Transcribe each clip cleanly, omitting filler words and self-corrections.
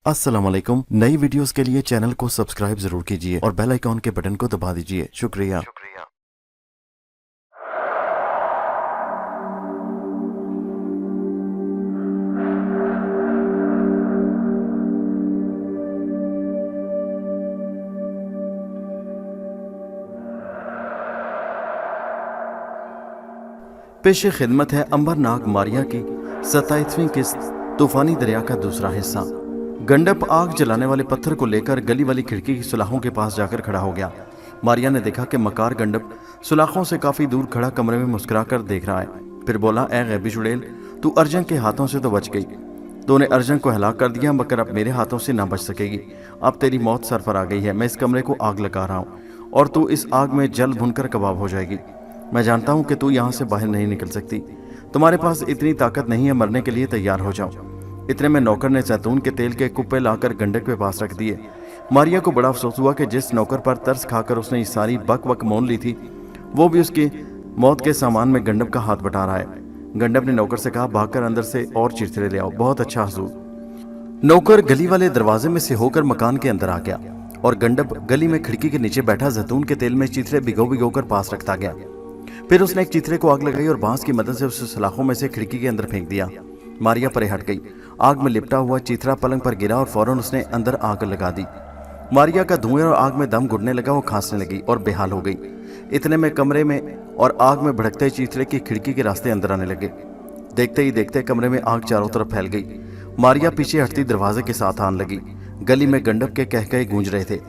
अस्सलाम वालेकुम। नई वीडियोस के लिए चैनल को सब्सक्राइब जरूर कीजिए और बेल आइकॉन के बटन को दबा दीजिए। शुक्रिया। पेश खिदमत है अंबरनाक मारिया की 27वीं किस्त तूफानी दरिया का दूसरा हिस्सा। गंडप आग जलाने वाले पत्थर को लेकर गली वाली खिड़की की सुलाखों के पास जाकर खड़ा हो गया। मारिया ने देखा कि मकार गंडप सुलाखों से काफी दूर खड़ा कमरे में मुस्कुराकर देख रहा है। फिर बोला, ए गैबी चुड़ैल, तू अर्जन के हाथों से तो बच गई। तूने अर्जन को हलाक कर दिया, मगर अब मेरे हाथों से ना बच सकेगी। अब तेरी मौत सर पर आ गई है। मैं इस कमरे को आग लगा रहा हूँ और तू इस आग में जल भुनकर कबाब हो जाएगी। मैं जानता हूँ कि तू यहाँ से बाहर नहीं निकल सकती। तुम्हारे पास इतनी ताकत नहीं है, मरने के लिए तैयार हो जाओ। इतने में नौकर ने जैतून के तेल के कुप्पे लाकर गंडक के पास रख दिए। मारिया को बड़ा अफसोस हुआ कि जिस नौकर पर तरस खाकर उसने ये सारी बक बक मोल ली थी, वो भी उसकी मौत के सामान में गंडप का हाथ बटा रहा है। गंडप ने नौकर से कहा, भागकर अंदर से और चिरचिरे ले आओ। बहुत अच्छा हुजूर। नौकर गली वाले दरवाजे में से होकर मकान के अंदर आ गया और गंडप गली में खिड़की के नीचे बैठा जैतून के तेल में चिथरे भिगो कर पास रखता गया। फिर उसने एक चिथरे को आग लगाई और बांस की मदद से उसे सलाखों में से खिड़की के अंदर फेंक दिया। मारिया परे हट गई। आग में लिपटा हुआ चिथरा पलंग पर गिरा और फौरन उसने अंदर आग लगा दी। मारिया का धुएं और आग में दम घुटने लगा। वो खांसने लगी और बेहाल हो गई। इतने में कमरे में और आग में भड़कते चिथरे की खिड़की के रास्ते अंदर आने लगे। देखते ही देखते कमरे में आग चारों तरफ फैल गई। मारिया पीछे हटती दरवाजे के साथ आने लगी। गली में गंडप के कहकहे गूंज रहे थे।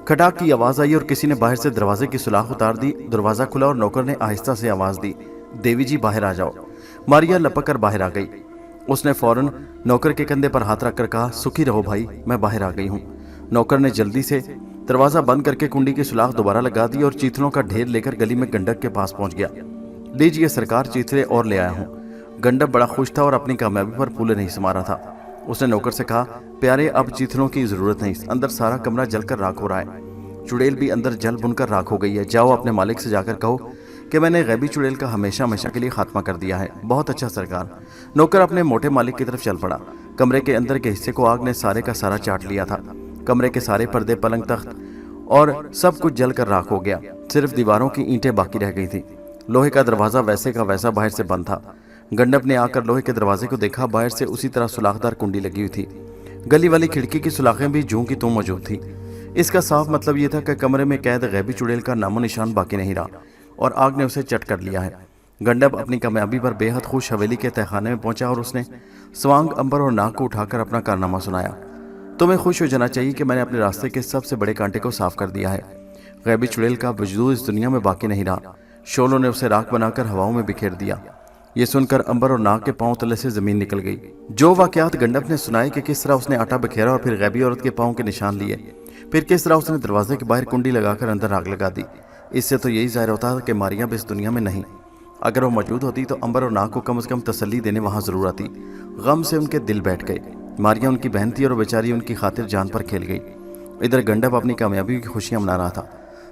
खटाक की आवाज आई और किसी ने बाहर से दरवाजे की सुलाख उतार दी। दरवाजा खुला और नौकर ने आहिस्ता से आवाज दी, देवी जी बाहर आ जाओ। मारिया लपक कर बाहर आ गई। उसने फौरन नौकर के कंधे पर हाथ रखकर कहा, सुखी रहो भाई, मैं बाहर आ गई हूँ। नौकर ने जल्दी से दरवाजा बंद करके कुंडी की सुलाख दोबारा लगा दी और चीथड़ों का ढेर लेकर गली में गंडक के पास पहुंच गया। लीजिए सरकार, चीथड़े और ले आया हूँ। गंडक बड़ा खुश था और अपनी कामयाबी पर फूले नहीं समा रहा था। उसने नौकर से कहा, प्यारे, अब चीथड़ों की जरूरत नहीं, अंदर सारा कमरा जलकर राख हो रहा है। चुड़ैल भी अंदर जल बुनकर राख हो गई है। जाओ अपने मालिक से जाकर कहो कि मैंने गैबी चुड़ैल का हमेशा हमेशा के लिए खात्मा कर दिया है। बहुत अच्छा सरकार। नौकर अपने मोटे मालिक की तरफ चल पड़ा। कमरे के अंदर के हिस्से को आग ने सारे का सारा चाट लिया था। कमरे के सारे पर्दे, पलंग, तख्त और सब कुछ जलकर राख हो गया। सिर्फ दीवारों की ईंटें बाकी रह गई थी। लोहे का दरवाजा वैसे का वैसा बाहर से बंद था। गंडप ने आकर लोहे के दरवाजे को देखा। बाहर से उसी तरह सुलाखदार कुंडी लगी हुई थी। गली वाली खिड़की की सुलाखें भी जूं की त्यों मौजूद थी। इसका साफ मतलब यह था कि कमरे में कैद गैबी चुड़ैल का नामो निशान बाकी नहीं रहा और आग ने उसे चट कर लिया है। गंडप अपनी कामयाबी पर बेहद खुश हवेली के तहखाने में पहुंचा और उसने स्वांग, अंबर और नाक को उठाकर अपना कारनामा सुनाया। तुम्हें खुश हो जाना चाहिए कि मैंने अपने रास्ते के सबसे बड़े कांटे को साफ कर दिया है। गैबी चुड़ैल का वजूद इस दुनिया में बाकी नहीं रहा। शोलों ने उसे राख बनाकर हवाओं में बिखेर दिया। ये सुनकर अंबर और नाक के पांव तले से जमीन निकल गई। जो वाकयात गंडप ने सुनाए कि किस तरह उसने आटा बिखेरा और फिर गैबी औरत के पांव के निशान लिए, फिर किस तरह उसने दरवाजे के बाहर कुंडी लगाकर अंदर आग लगा दी, इससे तो यही जाहिर होता है कि मारिया भी इस दुनिया में नहीं। अगर वो मौजूद होती तो अंबर और नाक को कम से कम तसल्ली देने वहां जरूर आती। गम से उनके दिल बैठ गए। मारिया उनकी बहन थी और बेचारी उनकी खातिर जान पर खेल गई। इधर गंडप अपनी कामयाबी की खुशियां मना रहा था।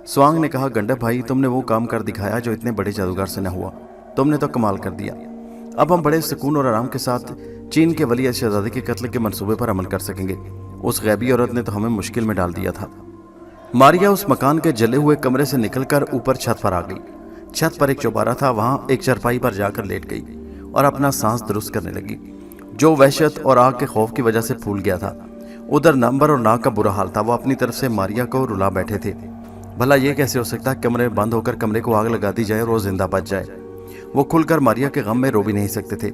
स्वांग ने कहा, गंडप भाई, तुमने वो काम कर दिखाया जो इतने बड़े जादूगर से न हुआ। तुमने तो कमाल कर दिया। अब हम बड़े सुकून और आराम के साथ चीन के वली शहजादे के कत्ल के मंसूबे पर अमल कर सकेंगे। उस गैबी औरत ने तो हमें मुश्किल में डाल दिया था। मारिया उस मकान के जले हुए कमरे से निकलकर ऊपर छत पर आ गई। छत पर एक चौबारा था। वहां एक चरपाई पर जाकर लेट गई और अपना सांस दुरुस्त करने लगी, जो वहशत और आग के खौफ की वजह से फूल गया था। उधर नंबर और नाक का बुरा हाल था। वो अपनी तरफ से मारिया को रुला बैठे थे। भला ये कैसे हो सकता है, कमरे में बंद होकर कमरे को आग लगा दी जाए और वो जिंदा बच जाए। वो खुलकर मारिया के गम में रो भी नहीं सकते थे,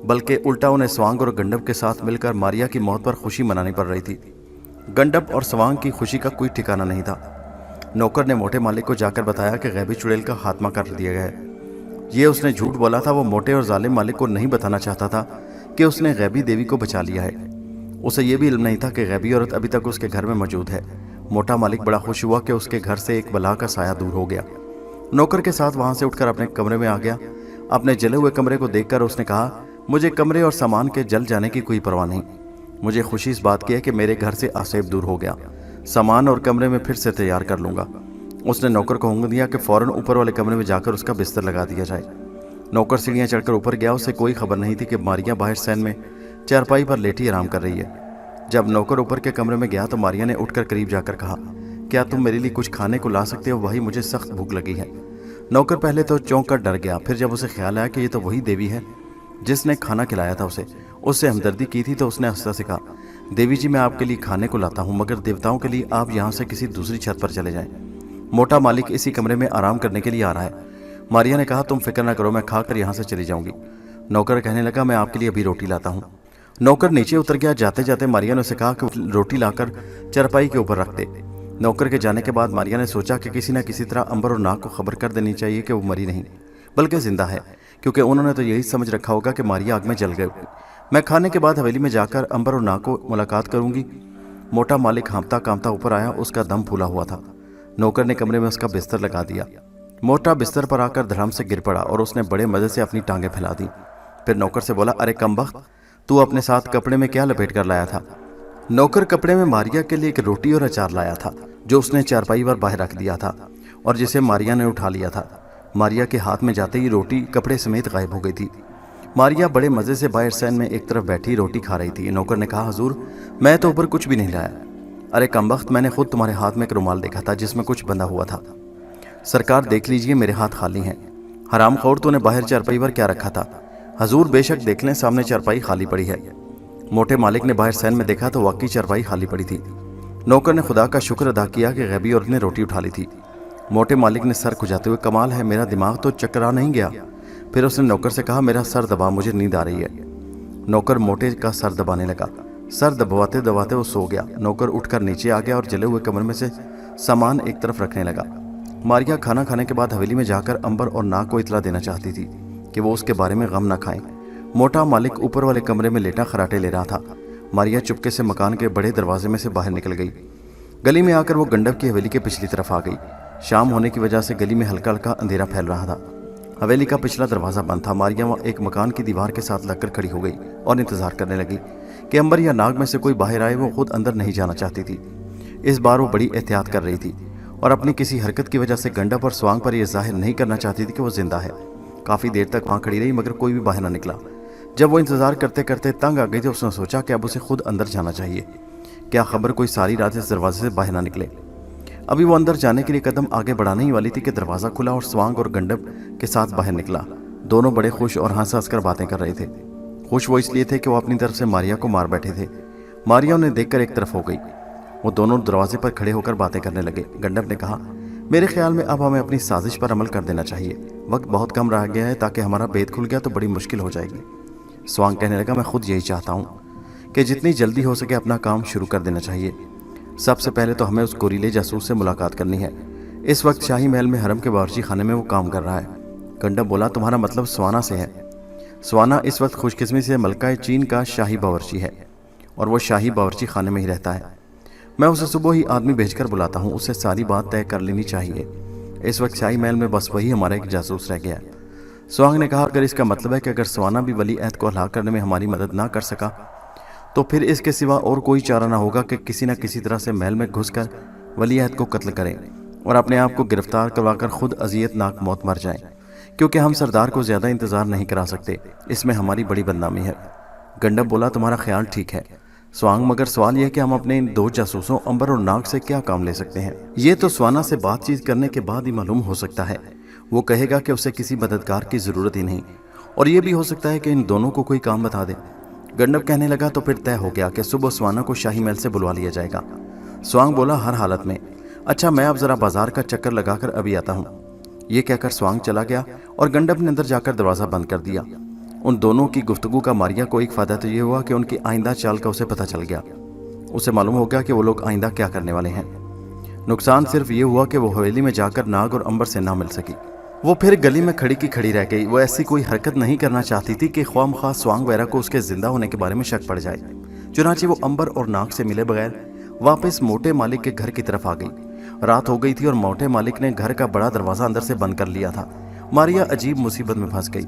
बल्कि उल्टा उन्हें स्वांग और गंडप के साथ मिलकर मारिया की मौत पर खुशी मनानी पड़ रही थी। गंडप और स्वांग की खुशी का कोई ठिकाना नहीं था। नौकर ने मोटे मालिक को जाकर बताया कि गैबी चुड़ैल का खात्मा कर दिया गया है। ये उसने झूठ बोला था। वो मोटे और जालिम मालिक को नहीं बताना चाहता था कि उसने गैबी देवी को बचा लिया है। उसे यह भी इल्म नहीं था कि गैबी औरत अभी तक उसके घर में मौजूद है। मोटा मालिक बड़ा खुश हुआ कि उसके घर से एक बला का साया दूर हो गया। नौकर के साथ वहां से उठकर अपने कमरे में आ गया। अपने जले हुए कमरे को देखकर उसने कहा, मुझे कमरे और सामान के जल जाने की कोई परवाह नहीं। मुझे खुशी इस बात की है कि मेरे घर से आसेब दूर हो गया। सामान और कमरे में फिर से तैयार कर लूंगा। उसने नौकर को हुक्म दिया कि फौरन ऊपर वाले कमरे में जाकर उसका बिस्तर लगा दिया जाए। नौकर सीढ़ियां चढ़कर ऊपर गया। उसे कोई खबर नहीं थी कि मारिया बाहर सैन में चारपाई पर लेटी आराम कर रही है। जब नौकर ऊपर के कमरे में गया तो मारिया ने उठकर करीब जाकर कहा, क्या तुम मेरे लिए कुछ खाने को ला सकते हो? वही मुझे सख्त भूख लगी है। नौकर पहले तो चौंक कर डर गया, फिर जब उसे ख्याल आया कि ये तो वही देवी है जिसने खाना खिलाया था उससे हमदर्दी की थी, तो उसने हंसता से कहा, देवी जी मैं आपके लिए खाने को लाता हूँ, मगर देवताओं के लिए आप यहाँ से किसी दूसरी छत पर चले जाएं। मोटा मालिक इसी कमरे में आराम करने के लिए आ रहा है। मारिया ने कहा, तुम फिक्र न करो, मैं खाकर यहाँ से चली जाऊंगी। नौकर कहने लगा, मैं आपके लिए अभी रोटी लाता हूँ। नौकर नीचे उतर गया। जाते जाते मारिया ने उसे कहा कि रोटी लाकर चरपाई के ऊपर रख दे। नौकर के जाने के बाद मारिया ने सोचा कि किसी न किसी तरह अंबर और नाग को खबर कर देनी चाहिए कि वो मरी नहीं बल्कि जिंदा है, क्योंकि उन्होंने तो यही समझ रखा होगा कि मारिया आग में जल गई। मैं खाने के बाद हवेली में जाकर अंबर और नाग को मुलाकात करूंगी। मोटा मालिक हाँफता कांपता ऊपर आया, उसका दम फूला हुआ था। नौकर ने कमरे में उसका बिस्तर लगा दिया। मोटा बिस्तर पर आकर धड़ाम से गिर पड़ा और उसने बड़े मजे से अपनी टांगें फैला दी। फिर नौकर से बोला, अरे कमबख्त, तू अपने साथ कपड़े में क्या लपेट कर लाया था? नौकर कपड़े में मारिया के लिए एक रोटी और अचार लाया था, जो उसने चारपाई पर बाहर रख दिया था और जिसे मारिया ने उठा लिया था। मारिया के हाथ में जाते ही रोटी कपड़े समेत गायब हो गई थी। मारिया बड़े मजे से बाहर सैन में एक तरफ बैठी रोटी खा रही थी। नौकर ने कहा, हुजूर मैं तो ऊपर कुछ भी नहीं लाया। अरे कमबख्त, मैंने खुद तुम्हारे हाथ में एक रुमाल देखा था जिसमें कुछ बंधा हुआ था। सरकार देख लीजिए, मेरे हाथ खाली हैं। हरामखोर, तूने बाहर चारपाई पर क्या रखा था? हजूर बेशक देख लें, सामने चारपाई खाली पड़ी है। मोटे मालिक ने बाहर सैन में देखा तो वाकई चारपाई खाली पड़ी थी। नौकर ने खुदा का शुक्र अदा किया कि गैबी औरत ने रोटी उठा ली थी। मोटे मालिक ने सर खुजाते हुए, कमाल है, मेरा दिमाग तो चकरा नहीं गया। फिर उसने नौकर से कहा, मेरा सर दबा, मुझे नींद आ रही है। नौकर मोटे का सर दबाने लगा। सर दबाते दबाते वो सो गया। नौकर उठकर नीचे आ गया और जले हुए कमरे में से सामान एक तरफ रखने लगा। मारिया खाना खाने के बाद हवेली में जाकर अंबर और नाग को इतला देना चाहती थी कि वो उसके बारे में गम न खाएं। मोटा मालिक ऊपर वाले कमरे में लेटा खराटे ले रहा था। मारिया चुपके से मकान के बड़े दरवाजे में से बाहर निकल गई। गली में आकर वो गंडक की हवेली के पिछली तरफ आ गई। शाम होने की वजह से गली में हल्का हल्का अंधेरा फैल रहा था। हवेली का पिछला दरवाजा बंद था। मारिया वहाँ एक मकान की दीवार के साथ लगकर खड़ी हो गई और इंतजार करने लगी कि अंबर या नाग में से कोई बाहर आए। वो खुद अंदर नहीं जाना चाहती थी। इस बार वो बड़ी एहतियात कर रही थी और अपनी किसी हरकत की वजह से गंडक और स्वांग पर यह जाहिर नहीं करना चाहती थी कि वो जिंदा है। काफ़ी देर तक वहाँ खड़ी रही मगर कोई भी बाहर ना निकला। जब वो इंतजार करते करते तंग आ गई थी, उसने सोचा कि अब उसे खुद अंदर जाना चाहिए। क्या खबर कोई सारी रात इस दरवाजे से बाहर ना निकले। अभी वो अंदर जाने के लिए कदम आगे बढ़ाने ही वाली थी कि दरवाज़ा खुला और स्वांग और गंडक के साथ बाहर निकला। दोनों बड़े खुश और हंस हंस कर बातें कर रहे थे। खुश वो इसलिए थे कि वो अपनी तरफ से मारिया को मार बैठे थे। मारिया उन्हें देखकर एक तरफ हो गई। वो दोनों दरवाजे पर खड़े होकर बातें करने लगे। गंडक ने कहा, मेरे ख्याल में अब हमें अपनी साजिश पर अमल कर देना चाहिए। वक्त बहुत कम रह गया है, ताकि हमारा भेद खुल गया तो बड़ी मुश्किल हो जाएगी। स्वांग कहने लगा, मैं खुद यही चाहता हूँ कि जितनी जल्दी हो सके अपना काम शुरू कर देना चाहिए। सबसे पहले तो हमें उस गोरीले जासूस से मुलाकात करनी है। इस वक्त शाही महल में हरम के बावर्ची खाने में वो काम कर रहा है। गंडक बोला, तुम्हारा मतलब स्वाना से है? स्वाना इस वक्त खुशकिस्मती से मलका चीन का शाही बावर्ची है और वो शाही बावर्ची खाने में ही रहता है। मैं उसे सुबह ही आदमी भेजकर बुलाता हूँ, उससे सारी बात तय कर लेनी चाहिए। इस वक्त शाही महल में बस वही हमारा एक जासूस रह गया है। स्वांग ने कहा, अगर इसका मतलब है कि अगर स्वाना भी वली अहद को हलाक करने में हमारी मदद ना कर सका तो फिर इसके सिवा और कोई चारा ना होगा कि किसी न किसी तरह से महल में घुसकर वली अहद को कत्ल करें और अपने आप को गिरफ्तार करवाकर खुद अजियतनाक मौत मर जाएं, क्योंकि हम सरदार को ज़्यादा इंतज़ार नहीं करा सकते। इसमें हमारी बड़ी बदनामी है। गंडक बोला, तुम्हारा ख्याल ठीक है स्वांग, मगर सवाल यह कि हम अपने इन दो जासूसों अंबर और नाग से क्या काम ले सकते हैं? ये तो स्वाना से बातचीत करने के बाद ही मालूम हो सकता है। वो कहेगा कि उसे किसी मददगार की ज़रूरत ही नहीं, और ये भी हो सकता है कि इन दोनों को कोई काम बता दे। गंडक कहने लगा, तो फिर तय हो गया कि सुबह स्वाना को शाही महल से बुलवा लिया जाएगा। स्वांग बोला, हर हालत में। अच्छा, मैं अब ज़रा बाजार का चक्कर लगाकर अभी आता हूँ। ये कहकर स्वांग चला गया और गंडक ने अंदर जाकर दरवाज़ा बंद कर दिया। उन दोनों की गुफ्तगू का मारिया को एक फ़ायदा तो ये हुआ कि उनकी आइंदा चाल का उसे पता चल गया। उसे मालूम हो गया कि वो लोग आइंदा क्या करने वाले हैं। नुकसान सिर्फ ये हुआ कि वो हवेली में जाकर नाग और अंबर से ना मिल सकी। वो फिर गली में खड़ी की खड़ी रह गई। वो ऐसी कोई हरकत नहीं करना चाहती थी कि ख्वामख्वाह स्वांग वगैरह को उसके जिंदा होने के बारे में शक पड़ जाए। चुनांचे वो अंबर और नाग से मिले बगैर वापस मोटे मालिक के घर की तरफ आ गई। रात हो गई थी और मोटे मालिक ने घर का बड़ा दरवाज़ा अंदर से बंद कर लिया था। मारिया अजीब मुसीबत में फंस गई।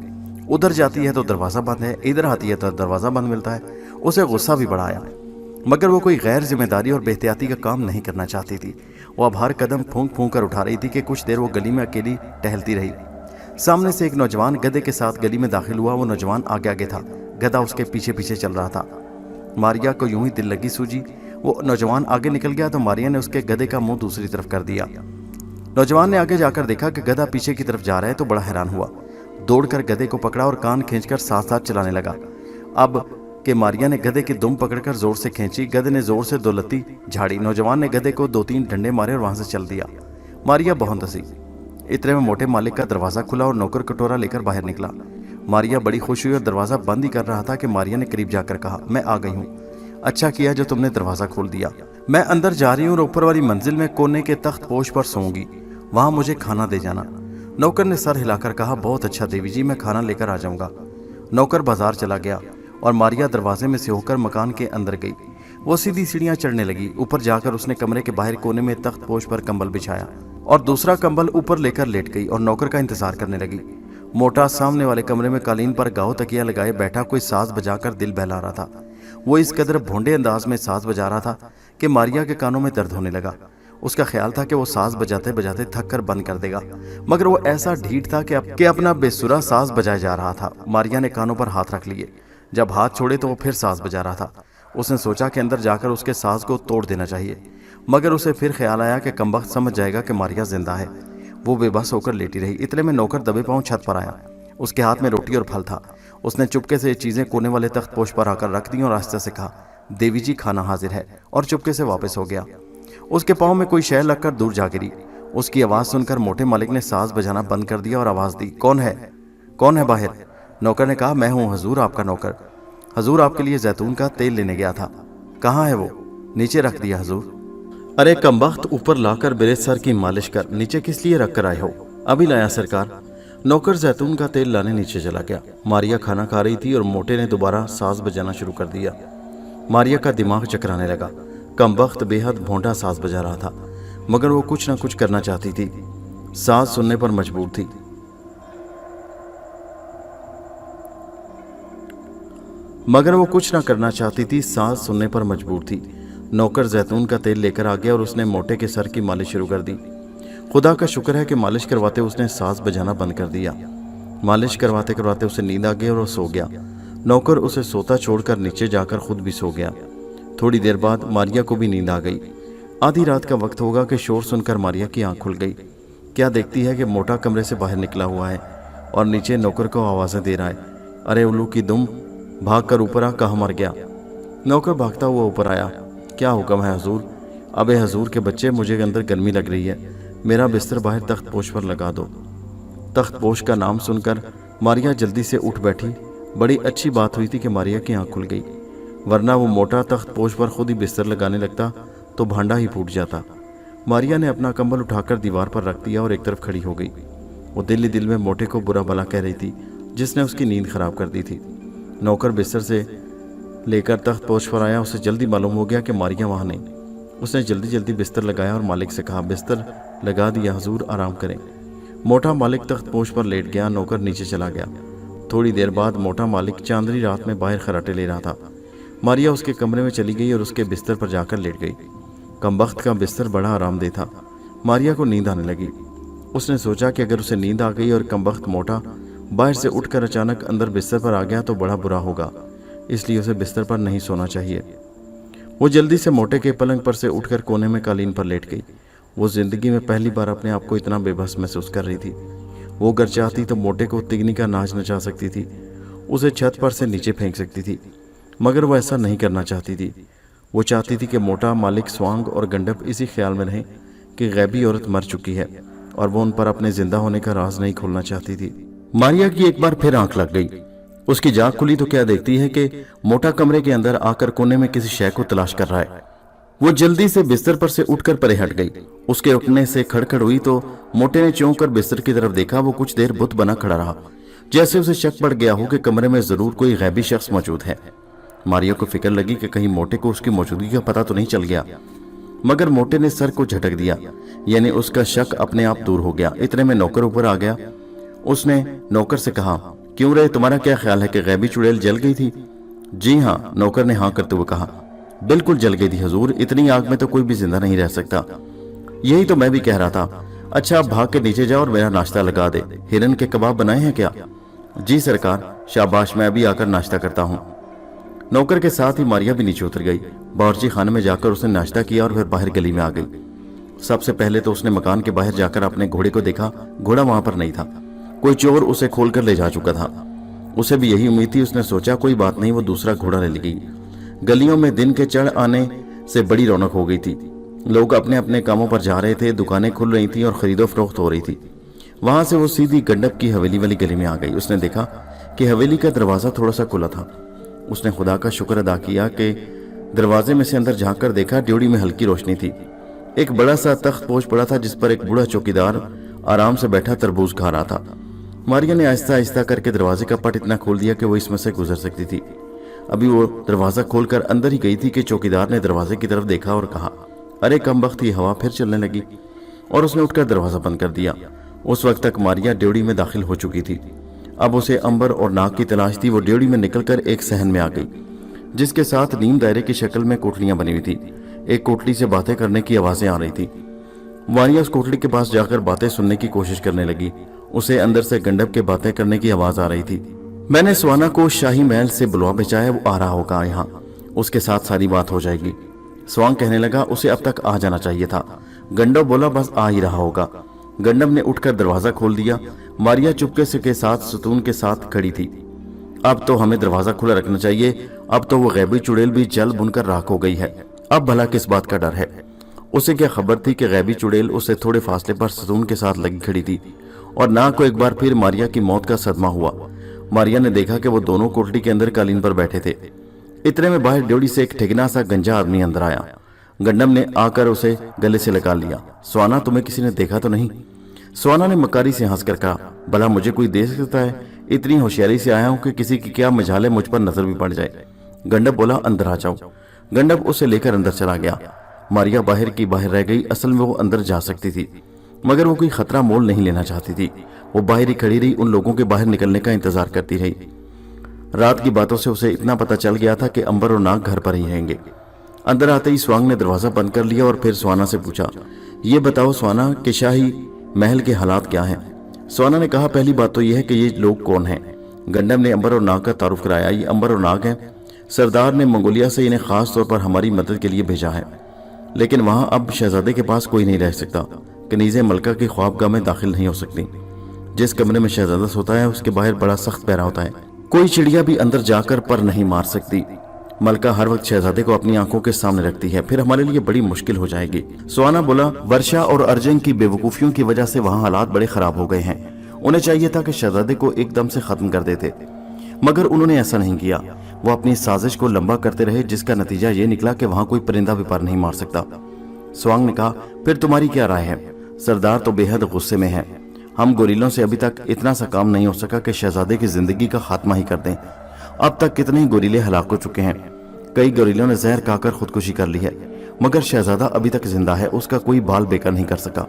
उधर जाती है तो दरवाज़ा बंद है, इधर आती है तो दरवाज़ा बंद मिलता है। उसे गुस्सा भी बड़ा आया, मगर वो कोई गैर जिम्मेदारी और बेहतियाती का काम नहीं करना चाहती थी। वो अब हर कदम फूंक फूंक कर उठा रही थी कि कुछ देर वो गली में अकेली टहलती रही। सामने से एक नौजवान गधे के साथ गली में दाखिल हुआ। वो नौजवान आगे आगे था, गधा उसके पीछे पीछे चल रहा था। मारिया को यूं ही दिल लगी सूझी। वो नौजवान आगे निकल गया तो मारिया ने उसके गधे का मुंह दूसरी तरफ कर दिया। नौजवान ने आगे जाकर देखा कि गधा पीछे की तरफ जा रहा है तो बड़ा हैरान हुआ। दौड़कर गधे को पकड़ा और कान खींचकर साथ साथ चलाने लगा। अब कि मारिया ने गधे की दुम पकड़कर जोर से खींची, गधे ने जोर से 2 लत्ती झाड़ी। नौजवान ने गधे को 2-3 डंडे मारे और वहां से चल दिया। मारिया बहुत हंसी। इतने में मोटे मालिक का दरवाजा खुला और नौकर कटोरा लेकर बाहर निकला। मारिया बड़ी खुश हुई और दरवाजा बंद ही कर रहा था कि मारिया ने करीब जाकर कहा, मैं आ गई हूँ। अच्छा किया जो तुमने दरवाजा खोल दिया। मैं अंदर जा रही हूँ और ऊपर वाली मंजिल में कोने के तख्त पोश पर सोऊंगी, वहां मुझे खाना दे जाना। नौकर ने सर हिलाकर कहा, बहुत अच्छा देवी जी, मैं खाना लेकर आ जाऊंगा। नौकर बाजार चला गया और मारिया दरवाजे में से होकर मकान के अंदर गई। वो सीधी सीढ़ियां चढ़ने लगी। ऊपर जाकर उसने कमरे के बाहर कोने में तख्त पोश पर कंबल बिछाया और दूसरा कंबल ऊपर लेकर लेट गई और नौकर का इंतजार करने लगी। मोटा सामने वाले कमरे में कालीन पर गाहो तकिया लगाए बैठा कोई साज बजाकर दिल बहला रहा था। वो इस कदर भोंडे अंदाज में साज बजा रहा था कि मारिया के कानों में दर्द होने लगा। उसका ख्याल था कि वो साज बजाते बजाते थक कर बंद कर देगा, मगर वो ऐसा ढीठ था कि अपना बेसुरा साज बजाया जा रहा था। मारिया ने कानों पर हाथ रख लिए। जब हाथ छोड़े तो वो फिर साज बजा रहा था। उसने सोचा कि अंदर जाकर उसके साज को तोड़ देना चाहिए, मगर उसे फिर ख्याल आया कि कमबख्त समझ जाएगा कि मारिया जिंदा है। वो बेबस होकर लेटी रही। इतने में नौकर दबे पांव छत पर आया। उसके हाथ में रोटी और फल था। उसने चुपके से ये चीजें कोने वाले तख्त पोश पर आकर रख दी और आस्ते से कहा, देवी जी खाना हाजिर है, और चुपके से वापस हो गया। उसके पाँव में कोई शय लगकर दूर जा गिरी। उसकी आवाज़ सुनकर मोटे मालिक ने साज बजाना बंद कर दिया और आवाज़ दी, कौन है बाहर? नौकर ने कहा, मैं हूँ हजूर, आपका नौकर। हजूर आपके लिए जैतून का तेल लेने गया था। कहाँ है वो? नीचे रख दिया हजूर। अरे कमबख्त, ऊपर लाकर मेरे सर की मालिश कर। नीचे किस लिए रख कर आए हो? अभी लाया सरकार। नौकर जैतून का तेल लाने नीचे चला गया। मारिया खाना खा रही थी और मोटे ने दोबारा साज बजाना शुरू कर दिया। मारिया का दिमाग चकराने लगा। कमबख्त बेहद भोंडा साज बजा रहा था, मगर वो कुछ ना कुछ करना चाहती थी। साज सुनने पर मजबूर थी। साज सुनने पर मजबूर थी। नौकर जैतून का तेल लेकर आ गया और उसने मोटे के सर की मालिश शुरू कर दी। खुदा का शुक्र है कि मालिश करवाते उसने साज बजाना बंद कर दिया। मालिश करवाते करवाते उसे नींद आ गई और वो सो गया। नौकर उसे सोता छोड़कर नीचे जाकर खुद भी सो गया। थोड़ी देर बाद मारिया को भी नींद आ गई। आधी रात का वक्त होगा कि शोर सुनकर मारिया की आंख खुल गई। क्या देखती है कि मोटा कमरे से बाहर निकला हुआ है और नीचे नौकर को आवाज़ें दे रहा है, अरे उल्लू की दुम, भाग कर ऊपर आ, कहाँ मर गया? नौकर भागता हुआ ऊपर आया। क्या हुक्म है हजूर? अबे हजूर के बच्चे, मुझे अंदर गर्मी लग रही है, मेरा बिस्तर बाहर तख्त पोश पर लगा दो। तख्त पोश का नाम सुनकर मारिया जल्दी से उठ बैठी। बड़ी अच्छी बात हुई थी कि मारिया की आंख खुल गई, वरना वो मोटा तख्त पोश पर खुद ही बिस्तर लगाने लगता तो भांडा ही फूट जाता। मारिया ने अपना कंबल उठाकर दीवार पर रख दिया और एक तरफ खड़ी हो गई। वो दिल ही दिल में मोटे को बुरा भला कह रही थी, जिसने उसकी नींद खराब कर दी थी। नौकर बिस्तर से लेकर तख्त पोश पर आया। उसे जल्दी मालूम हो गया कि मारिया वहाँ नहीं। उसने जल्दी जल्दी बिस्तर लगाया और मालिक से कहा, बिस्तर लगा दिया हजूर, आराम करें। मोटा मालिक तख्त पोश पर लेट गया। नौकर नीचे चला गया। थोड़ी देर बाद मोटा मालिक चांदनी रात में बाहर खराटे ले रहा था। मारिया उसके कमरे में चली गई और उसके बिस्तर पर जाकर लेट गई। कमबख्त का बिस्तर बड़ा आरामदेह था। मारिया को नींद आने लगी। उसने सोचा कि अगर उसे नींद आ गई और कमबख्त मोटा बाहर से उठकर अचानक अंदर बिस्तर पर आ गया तो बड़ा बुरा होगा, इसलिए उसे बिस्तर पर नहीं सोना चाहिए। वो जल्दी से मोटे के पलंग पर से उठकर कोने में कालीन पर लेट गई। वो जिंदगी में पहली बार अपने आप को इतना बेबस महसूस कर रही थी। वो अगर चाहती तो मोटे को तिगनी का नाच नचा सकती थी, उसे छत पर से नीचे फेंक सकती थी, मगर वो ऐसा नहीं करना चाहती थी। वो चाहती थी कि मोटा मालिक स्वांग और गंडप इसी ख्याल में रहें कि गैबी औरत मर चुकी है और वो उन पर अपने जिंदा होने का राज नहीं खोलना चाहती थी। मारिया की एक बार फिर आंख लग गई। उसकी जाग खुली तो क्या देखती है कि मोटा कमरे के अंदर आकर कोने में किसी शय को तलाश कर रहा है। वो जल्दी से बिस्तर पर से उठकर परे हट गई। उसके उठने से खड़खड़ हुई तो मोटे ने चौंक कर बिस्तर की तरफ देखा। वो कुछ देर बुत बना खड़ा रहा, जैसे उसे शक पड़ गया हो कि कमरे में जरूर कोई गैबी शख्स मौजूद है। मारिया को फिक्र लगी कि कहीं मोटे को उसकी मौजूदगी का पता तो नहीं चल गया, मगर मोटे ने सर को झटक दिया, यानी उसका शक अपने आप दूर हो गया। इतने में नौकर ऊपर आ गया। उसने नौकर से कहा, क्यों रे, तुम्हारा क्या ख्याल है कि गैबी चुड़ैल जल गई थी? जी हाँ, नौकर ने हाँ करते हुए कहा, बिल्कुल जल गई थी हजूर, इतनी आग में तो कोई भी जिंदा नहीं रह सकता। यही तो मैं भी कह रहा था। अच्छा, आप भाग के नीचे जाओ और मेरा नाश्ता लगा दे। हिरन के कबाब बनाए हैं क्या? जी सरकार। शाबाश, मैं अभी आकर नाश्ता करता हूँ। नौकर के साथ ही मारिया भी नीचे उतर गई। बावर्ची खाने में जाकर उसने नाश्ता किया और फिर बाहर गली में आ गई। सबसे पहले तो उसने मकान के बाहर जाकर अपने घोड़े को देखा। घोड़ा वहां पर नहीं था, कोई चोर उसे खोलकर ले जा चुका था। उसे भी यही उम्मीद थी। उसने सोचा कोई बात नहीं, वो दूसरा घोड़ा ले लेगी। गलियों में दिन के चढ़ आने से बड़ी रौनक हो गई थी। लोग अपने अपने कामों पर जा रहे थे, दुकानें खुल रही थी और खरीदो फरोख्त हो रही थी। वहां से वो सीधी गंडप की हवेली वाली गली में आ गई। उसने देखा कि हवेली का दरवाजा थोड़ा सा खुला था। उसने खुदा का शुक्र अदा किया कि दरवाजे में से अंदर झांक कर देखा, ड्योढ़ी में हल्की रोशनी थी। एक बड़ा सा तख्त पोश पड़ा था जिस पर एक बूढ़ा चौकीदार आराम से बैठा तरबूज खा रहा था। मारिया ने आहिस्ता आहिस्ता करके दरवाजे का पट इतना खोल दिया कि वो इसमें से गुजर सकती थी। अभी वो दरवाजा खोलकर अंदर ही गई थी कि चौकीदार ने दरवाजे की तरफ देखा और कहा, अरे कम वक्त, ये हवा फिर चलने लगी। और उसने उठकर दरवाजा बंद कर दिया। उस वक्त तक मारिया ड्योढ़ी में दाखिल हो चुकी थी। अब उसे अंबर और नाग की तलाश थी। वो ड्योढ़ी में निकलकर एक सहन में आ गई जिसके साथ नीम दायरे की शक्ल में कोठलियां बनी हुई थी। एक कोठली से बातें करने की आवाजें आ रही थी। मारिया उस कोठली के पास जाकर बातें सुनने की कोशिश करने लगी। उसे अंदर से गंडप के बातें करने की आवाज आ रही थी। मैंने स्वाना को शाही महल से बुलवा भेजा है, वो आ रहा होगा यहाँ, उसके साथ सारी बात हो जाएगी। स्वांग कहने लगा, उसे अब तक आ जाना चाहिए था। गंडप बोला, बस आ ही रहा होगा। गंडप ने उठकर दरवाजा खोल दिया। मारिया चुपके से के साथ सुतून के साथ खड़ी थी। अब तो हमें दरवाजा खुला रखना चाहिए। अब तो वो गैबी चुड़ैल भी जल बुनकर राख हो गई है। अब भला किस बात का डर है? उसे क्या खबर थी कि गैबी चुड़ैल उससे थोड़े फासले पर सुतून के साथ लगी खड़ी थी। और नाग को एक बार फिर मारिया की मौत का सदमा हुआ। मारिया ने देखा कि वो दोनों कोठरी के अंदर कालीन पर बैठे थे। इतने में बाहर ड्योढ़ी से एक ठिगना सा गंजा आदमी अंदर आया। गंडम ने आकर उसे गले से लगा लिया। स्वाना, तुम्हें किसी ने देखा तो नहीं? स्वाना ने मकारी से हंसकर कहा, भला मुझे कोई देख सकता है? इतनी होशियारी से आया हूं कि किसी की क्या मजाल है मुझ पर नजर भी पड़ जाए। गंडप बोला, अंदर आ जाओ। गंडप उसे लेकर अंदर चला गया। मारिया बाहर की बाहर रह गई। असल में वो अंदर जा सकती थी मगर वो कोई खतरा मोल नहीं लेना चाहती थी। वो बाहर ही खड़ी रही, उन लोगों के बाहर निकलने का इंतजार करती रही। रात की बातों से उसे इतना पता चल गया था कि अंबर और नाग घर पर ही रहेंगे। अंदर आते ही स्वांग ने दरवाजा बंद कर लिया और फिर स्वाना से पूछा, ये बताओ स्वाना कि शाही महल के हालात क्या हैं? स्वाना ने कहा, पहली बात तो यह है कि ये लोग कौन हैं। गंडम ने अंबर और नाग का तारुफ कराया। ये अंबर और नाग हैं। सरदार ने मंगोलिया से इन्हें खास तौर पर हमारी मदद के लिए भेजा है, लेकिन वहां अब शहजादे के पास कोई नहीं रह सकता। कनीज़े मलका की ख्वाबगाह में दाखिल नहीं हो सकती। जिस कमरे में शहजादा सोता है उसके बाहर बड़ा सख्त पहरा होता है। कोई चिड़िया भी अंदर जाकर पर नहीं मार सकती। मलका हर वक्त शहजादे को अपनी आंखों के सामने रखती है, फिर हमारे लिए बड़ी मुश्किल हो जाएगी। स्वाना बोला, वर्षा और अर्जन की बेवकूफियों की वजह से वहां हालात बड़े खराब हो गए हैं। उन्हें चाहिए था कि शहजादे को एकदम से खत्म कर देते, मगर उन्होंने ऐसा नहीं किया। वो अपनी साजिश को लंबा करते रहे, जिसका नतीजा ये निकला कि वहां कोई परिंदा भी पर नहीं मार सकता। स्वांग ने कहा, फिर तुम्हारी क्या राय है? सरदार तो बेहद गुस्से में है। हम गोरिल्लों से अभी तक इतना सा काम नहीं हो सका कि शहजादे की जिंदगी का खात्मा ही कर दें। अब तक कितने ही गोरिल्ले हलाक हो चुके हैं। कई गोरिल्लों ने जहर खाकर खुदकुशी कर ली है, मगर शहजादा अभी तक जिंदा है। उसका कोई बाल बेकार नहीं कर सका।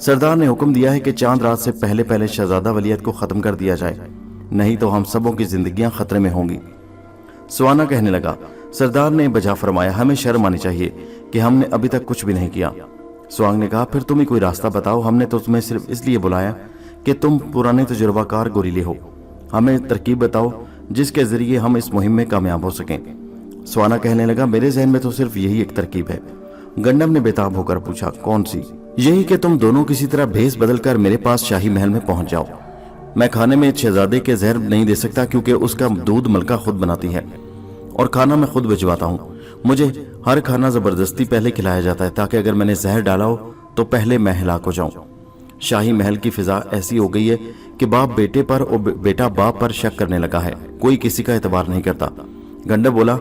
सरदार ने हुक्म दिया है कि चांद रात से पहले पहले शहजादा वलीयत को खत्म कर दिया जाए, नहीं तो हम सबों की जिंदगियां खतरे में होंगी। स्वाना कहने लगा, सरदार ने बजा फरमाया, हमें शर्म आनी चाहिए कि हमने अभी तक कुछ भी नहीं किया। स्वांग ने कहा, फिर तुम ही कोई रास्ता बताओ। हमने तो तुम्हें सिर्फ इसलिए बुलाया कि तुम पुराने तजुर्बाकार गोरीले हो। हमें तरकीब बताओ जिसके जरिए हम इस मुहिम में कामयाब हो सकें। स्वाना कहने लगा, मेरे जहन में तो सिर्फ यही एक तरकीब है। गंडम ने बेताब होकर पूछा, कौन सी? यही कि तुम दोनों किसी तरह भेस बदल कर मेरे पास शाही महल में पहुंच जाओ। मैं खाने में शहजादे के जहर नहीं दे सकता क्योंकि उसका दूध मलका खुद बनाती है और खाना मैं खुद भिजवाता हूँ। मुझे हर खाना जबरदस्ती पहले खिलाया जाता है ताकि अगर मैंने जहर डाला हो तो पहले मैं हिलाक हो जाऊं। शाही महल की फिजा ऐसी हो गई है कि बाप बेटे पर और बेटा बाप पर शक करने लगा है। कोई किसी का एतबार नहीं करता। गंडा बोला,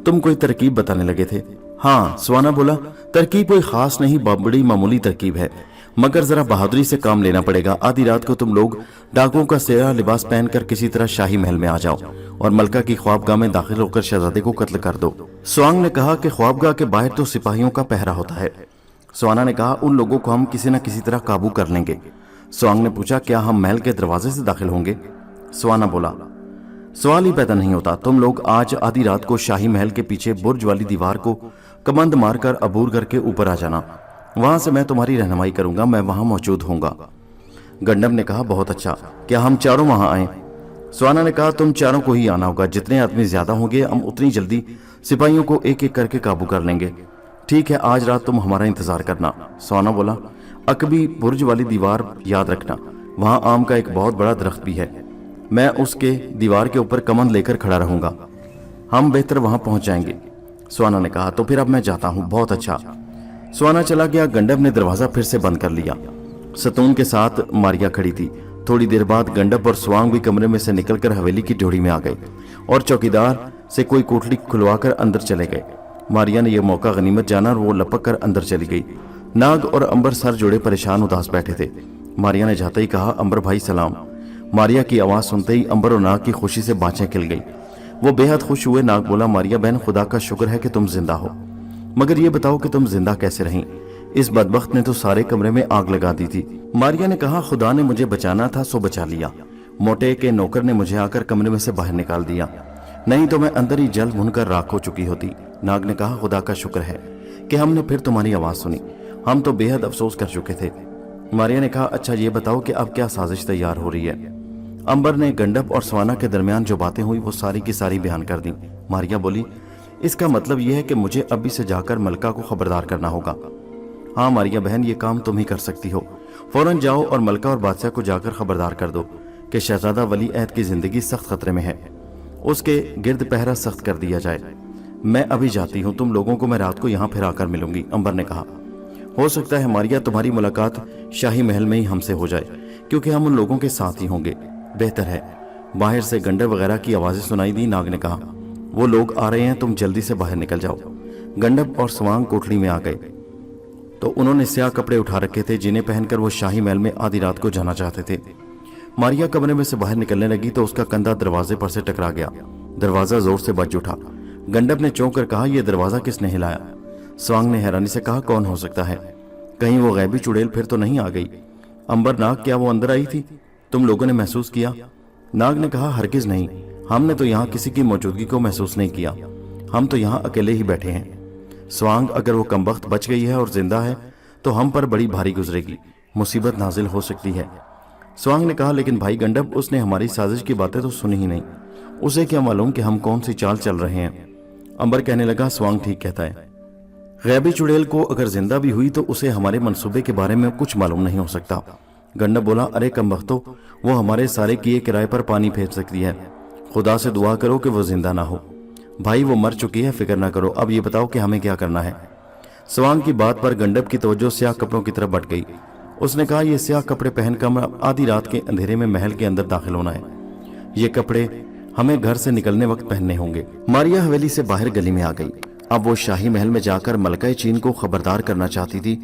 तुम कोई तरकीब बताने लगे थे? हाँ। स्वाना बोला, तरकीब कोई खास नहीं, बड़ी मामूली तरकीब है, मगर जरा बहादुरी से काम लेना पड़ेगा। आधी रात को तुम लोग डाकुओं का सेरा लिबास पहनकर किसी तरह शाही महल में आ जाओ और मलका की ख्वाबगाह में दाखिल होकर शहजादे को कत्ल कर दो। स्वांग ने कहा कि ख्वाबगाह के बाहर तो सिपाहियों का पहरा होता है। स्वाना ने कहा, उन लोगों को हम किसी न किसी तरह काबू कर लेंगे। स्वांग ने पूछा, क्या हम महल के दरवाजे से दाखिल होंगे? स्वाना बोला, सवाल ही पैदा नहीं होता। तुम लोग आज आधी रात को शाही महल के पीछे बुर्ज वाली दीवार को कमंद मारकर अबूर करके ऊपर आ जाना। वहां से मैं तुम्हारी रहनुमाई करूंगा, मैं वहां मौजूद होऊंगा। गंडम ने कहा, बहुत अच्छा, क्या हम चारों वहां आए? सुहाना ने कहा, तुम चारों को ही आना होगा, जितने आदमी ज्यादा होंगे हम उतनी जल्दी सिपाहियों को एक एक करके काबू कर लेंगे। ठीक है, आज रात तुम हमारा इंतजार करना। सुहाना बोला, अकबी बुर्ज वाली दीवार याद रखना, वहां आम का एक बहुत बड़ा दरख्त भी है, मैं उसके दीवार के ऊपर कमंद लेकर खड़ा रहूंगा, हम बेहतर वहां पहुंच जाएंगे। सुहाना ने कहा, तो फिर अब मैं जाता हूं। बहुत अच्छा। सुहाना चला गया। गंडप ने दरवाजा फिर से बंद कर लिया। सतून के साथ मारिया खड़ी थी। थोड़ी देर बाद गंडप और स्वांग भी कमरे में से निकलकर हवेली की ड्योढ़ी में आ गए और चौकीदार से कोई कोठली खुलवाकर अंदर चले गए। मारिया ने यह मौका गनीमत जाना और वो लपक कर अंदर चली गई। नाग और अंबर सर जोड़े परेशान उदास बैठे थे। मारिया ने जाते ही कहा, अंबर भाई सलाम। मारिया की आवाज सुनते ही अंबर और नाग की खुशी से बाँछें खिल गई। वो बेहद खुश हुए। नाग बोला, मारिया बहन, खुदा का शुक्र है कि तुम जिंदा हो, मगर ये बताओ कि तुम जिंदा कैसे रहीं? इस बदबख्त ने तो सारे कमरे में आग लगा दी थी। मारिया ने कहा, खुदा ने मुझे बचाना था सो बचा लिया। मोटे के नौकर ने मुझे आकर कमरे में से बाहर निकाल दिया, नहीं तो मैं अंदर ही जल भुनकर राख हो चुकी होती। नाग ने कहा, खुदा का शुक्र है कि हमने फिर तुम्हारी आवाज सुनी, हम तो बेहद अफसोस कर चुके थे। मारिया ने कहा, अच्छा ये बताओ कि अब क्या साजिश तैयार हो रही है? अंबर ने गंडप और सुहाना के दरमियान जो बातें हुई वो सारी की सारी बयान कर दी। मारिया बोली, इसका मतलब यह है कि मुझे अभी से जाकर मलका को खबरदार करना होगा। हाँ मारिया बहन, ये काम तुम ही कर सकती हो। फौरन जाओ और मलका और बादशाह को जाकर खबरदार कर दो कि शहजादा वली अहद की जिंदगी सख्त खतरे में है, उसके गिरद पहरा सख्त कर दिया जाए। मैं अभी जाती हूँ, तुम लोगों को मैं रात को यहाँ फिर आकर मिलूंगी। अंबर ने कहा, हो सकता है मारिया तुम्हारी मुलाकात शाही महल में ही हमसे हो जाए, क्योंकि हम उन लोगों के साथ ही होंगे, बेहतर है। बाहर से गंडर वगैरह की आवाजें सुनाई दी। नाग ने कहा, वो लोग आ रहे हैं, तुम जल्दी से बाहर निकल जाओ। गंडप और स्वांग कोठरी में आ गए तो उन्होंने स्याह कपड़े उठा रखे थे जिन्हें पहनकर वो शाही महल में आधी रात को जाना चाहते थे। मारिया कमरे में से बाहर निकलने लगी तो उसका कंधा दरवाजे पर से टकरा गया। दरवाजा जोर से बज उठा। गंडप ने चौंक कर कहा, यह दरवाजा किसने हिलाया? स्वांग ने हैरानी से कहा, कौन हो सकता है? कहीं वो गैबी चुड़ैल फिर तो नहीं आ गई? अंबर नाग, क्या वो अंदर आई थी? तुम लोगों ने महसूस किया? नाग ने कहा, हरगिज नहीं, हमने तो यहाँ किसी की मौजूदगी को महसूस नहीं किया, हम तो यहाँ अकेले ही बैठे हैं। स्वांग, अगर वो कमबख्त बच गई है और जिंदा है तो हम पर बड़ी भारी गुजरेगी, मुसीबत नाजिल हो सकती है। स्वांग ने कहा, लेकिन भाई गंडप, उसने हमारी साजिश की बातें तो सुनी ही नहीं, उसे क्या मालूम कि हम कौन सी चाल चल रहे हैं? अंबर कहने लगा, स्वांग ठीक कहता है, गैबी चुड़ैल को अगर जिंदा भी हुई तो उसे हमारे मंसूबे के बारे में कुछ मालूम नहीं हो सकता। गंडप बोला, अरे कमबख्तो, वो हमारे सारे किए किराए पर पानी फेंक सकती है, खुदा से दुआ करो कि वो जिंदा ना हो। भाई वो मर चुकी है, फिक्र ना करो, अब ये बताओ कि हमें क्या करना है? स्वांग की बात पर गंडप की तवज्जो स्याह कपड़ों की तरफ बढ़ गई। उसने कहा, ये स्याह कपड़े पहनकर आधी रात के अंधेरे में महल के अंदर दाखिल होना है, ये कपड़े हमें घर से निकलने वक्त पहनने होंगे। मारिया हवेली से बाहर गली में आ गई। अब वो शाही महल में जाकर मलका चीन को खबरदार करना चाहती थी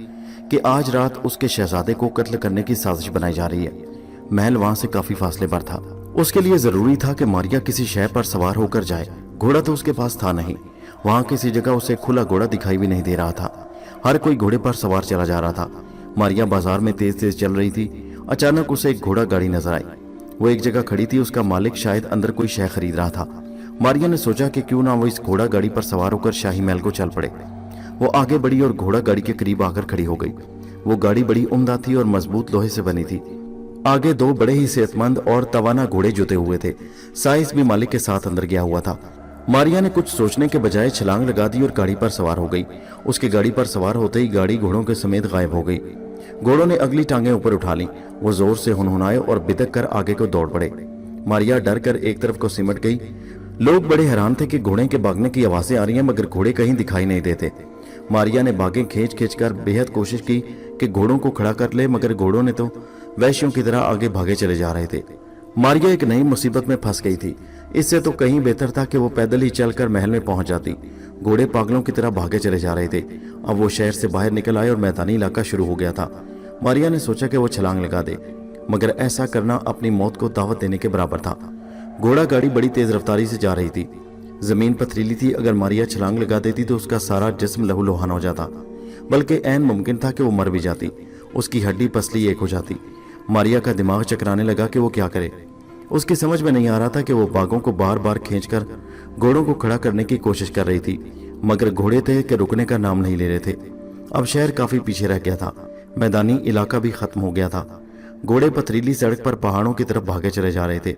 कि आज रात उसके शहजादे को कत्ल करने की साजिश बनाई जा रही है। महल वहां से काफी फासले पर था। उसके लिए जरूरी था कि मारिया किसी शय पर सवार होकर जाए। घोड़ा तो उसके पास था नहीं, वहां किसी जगह उसे खुला घोड़ा दिखाई भी नहीं दे रहा था, हर कोई घोड़े पर सवार चला जा रहा था। मारिया बाजार में तेज तेज चल रही थी। अचानक उसे एक घोड़ा गाड़ी नजर आई। वो एक जगह खड़ी थी, उसका मालिक शायद अंदर कोई शय खरीद रहा था। मारिया ने सोचा कि क्यों ना वो इस घोड़ा गाड़ी पर सवार होकर शाही महल को चल पड़े। वो आगे बढ़ी और घोड़ा गाड़ी के करीब आकर खड़ी हो गई। वो गाड़ी बड़ी उम्दा थी और मजबूत लोहे से बनी थी। आगे दो बड़े ही सेहतमंद और तवाना घोड़े जुते हुए थे। साइस भी मालिक के साथ अंदर गया हुआ था। मारिया ने कुछ सोचने के बजाय छलांग लगा दी और गाड़ी पर सवार हो गई। उसकी गाड़ी पर सवार होते ही गाड़ी घोड़ों के समेत गायब हो गई। घोड़ों ने अगली टांगें ऊपर उठा ली। वो जोर से हुनहुनाए और बिदक कर आगे को दौड़ पड़े। मारिया डर कर एक तरफ को सिमट गई। लोग बड़े हैरान थे कि घोड़े के भागने की आवाजें आ रही हैं, मगर घोड़े कहीं दिखाई नहीं देते। मारिया ने बागें खींच खींच कर बेहद कोशिश की कि घोड़ों को खड़ा कर ले, मगर घोड़ों ने तो वैश्यों की तरह आगे भागे चले जा रहे थे। मारिया एक नई मुसीबत में फंस गई थी। इससे तो कहीं बेहतर था कि वो पैदल ही चलकर महल में पहुंच जाती। घोड़े पागलों की तरह भागे चले जा रहे थे। अब वो शहर से बाहर निकल आए और मैदानी इलाका शुरू हो गया था। मारिया ने सोचा कि वो छलांग लगा दे, मगर ऐसा करना अपनी मौत को दावत देने के बराबर था। घोड़ा गाड़ी बड़ी तेज रफ्तारी से जा रही थी। जमीन पथरीली थी। अगर मारिया छलांग लगा देती तो उसका सारा जिस्म लहूलुहान हो जाता, बल्कि ऐन मुमकिन था कि वो मर भी जाती, उसकी हड्डी पसली एक हो जाती। मारिया का दिमाग चकराने लगा कि वो क्या करे। उसकी समझ में नहीं आ रहा था कि वो बागों को बार बार खींचकर घोड़ों को खड़ा करने की कोशिश कर रही थी, मगर घोड़े थे कि रुकने का नाम नहीं ले रहे थे। अब शहर काफी पीछे रह गया था। मैदानी इलाका भी खत्म हो गया था। घोड़े पथरीली सड़क पर पहाड़ों की तरफ भागे चले जा रहे थे।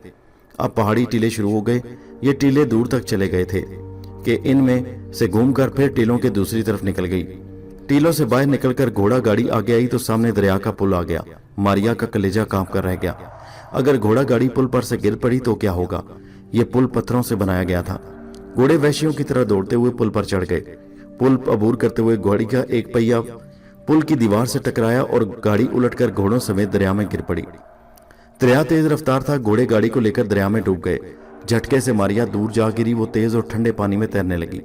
अब पहाड़ी टीले शुरू हो गए। ये टीले दूर तक चले गए थे कि इनमें से घूमकर फिर टीलों के दूसरी तरफ निकल गई। टीलों से बाहर निकलकर घोड़ा गाड़ी आगे आई तो सामने दरिया का पुल आ गया। मारिया का कलेजा कांप कर रह गया। अगर घोड़ा गाड़ी पुल पर से गिर पड़ी तो क्या होगा? ये पुल पत्थरों से बनाया गया था। घोड़े वैश्यों की तरह दौड़ते हुए पुल पर चढ़ गए। पुल अबूर करते हुए गाड़ी का एक पहिया पुल की दीवार से टकराया और गाड़ी उलटकर घोड़ों समेत दरिया में गिर पड़ी। दरिया तेज रफ्तार था। घोड़े गाड़ी को लेकर दरिया में डूब गए। झटके से मारिया दूर जा गिरी। वो तेज और ठंडे पानी में तैरने लगी।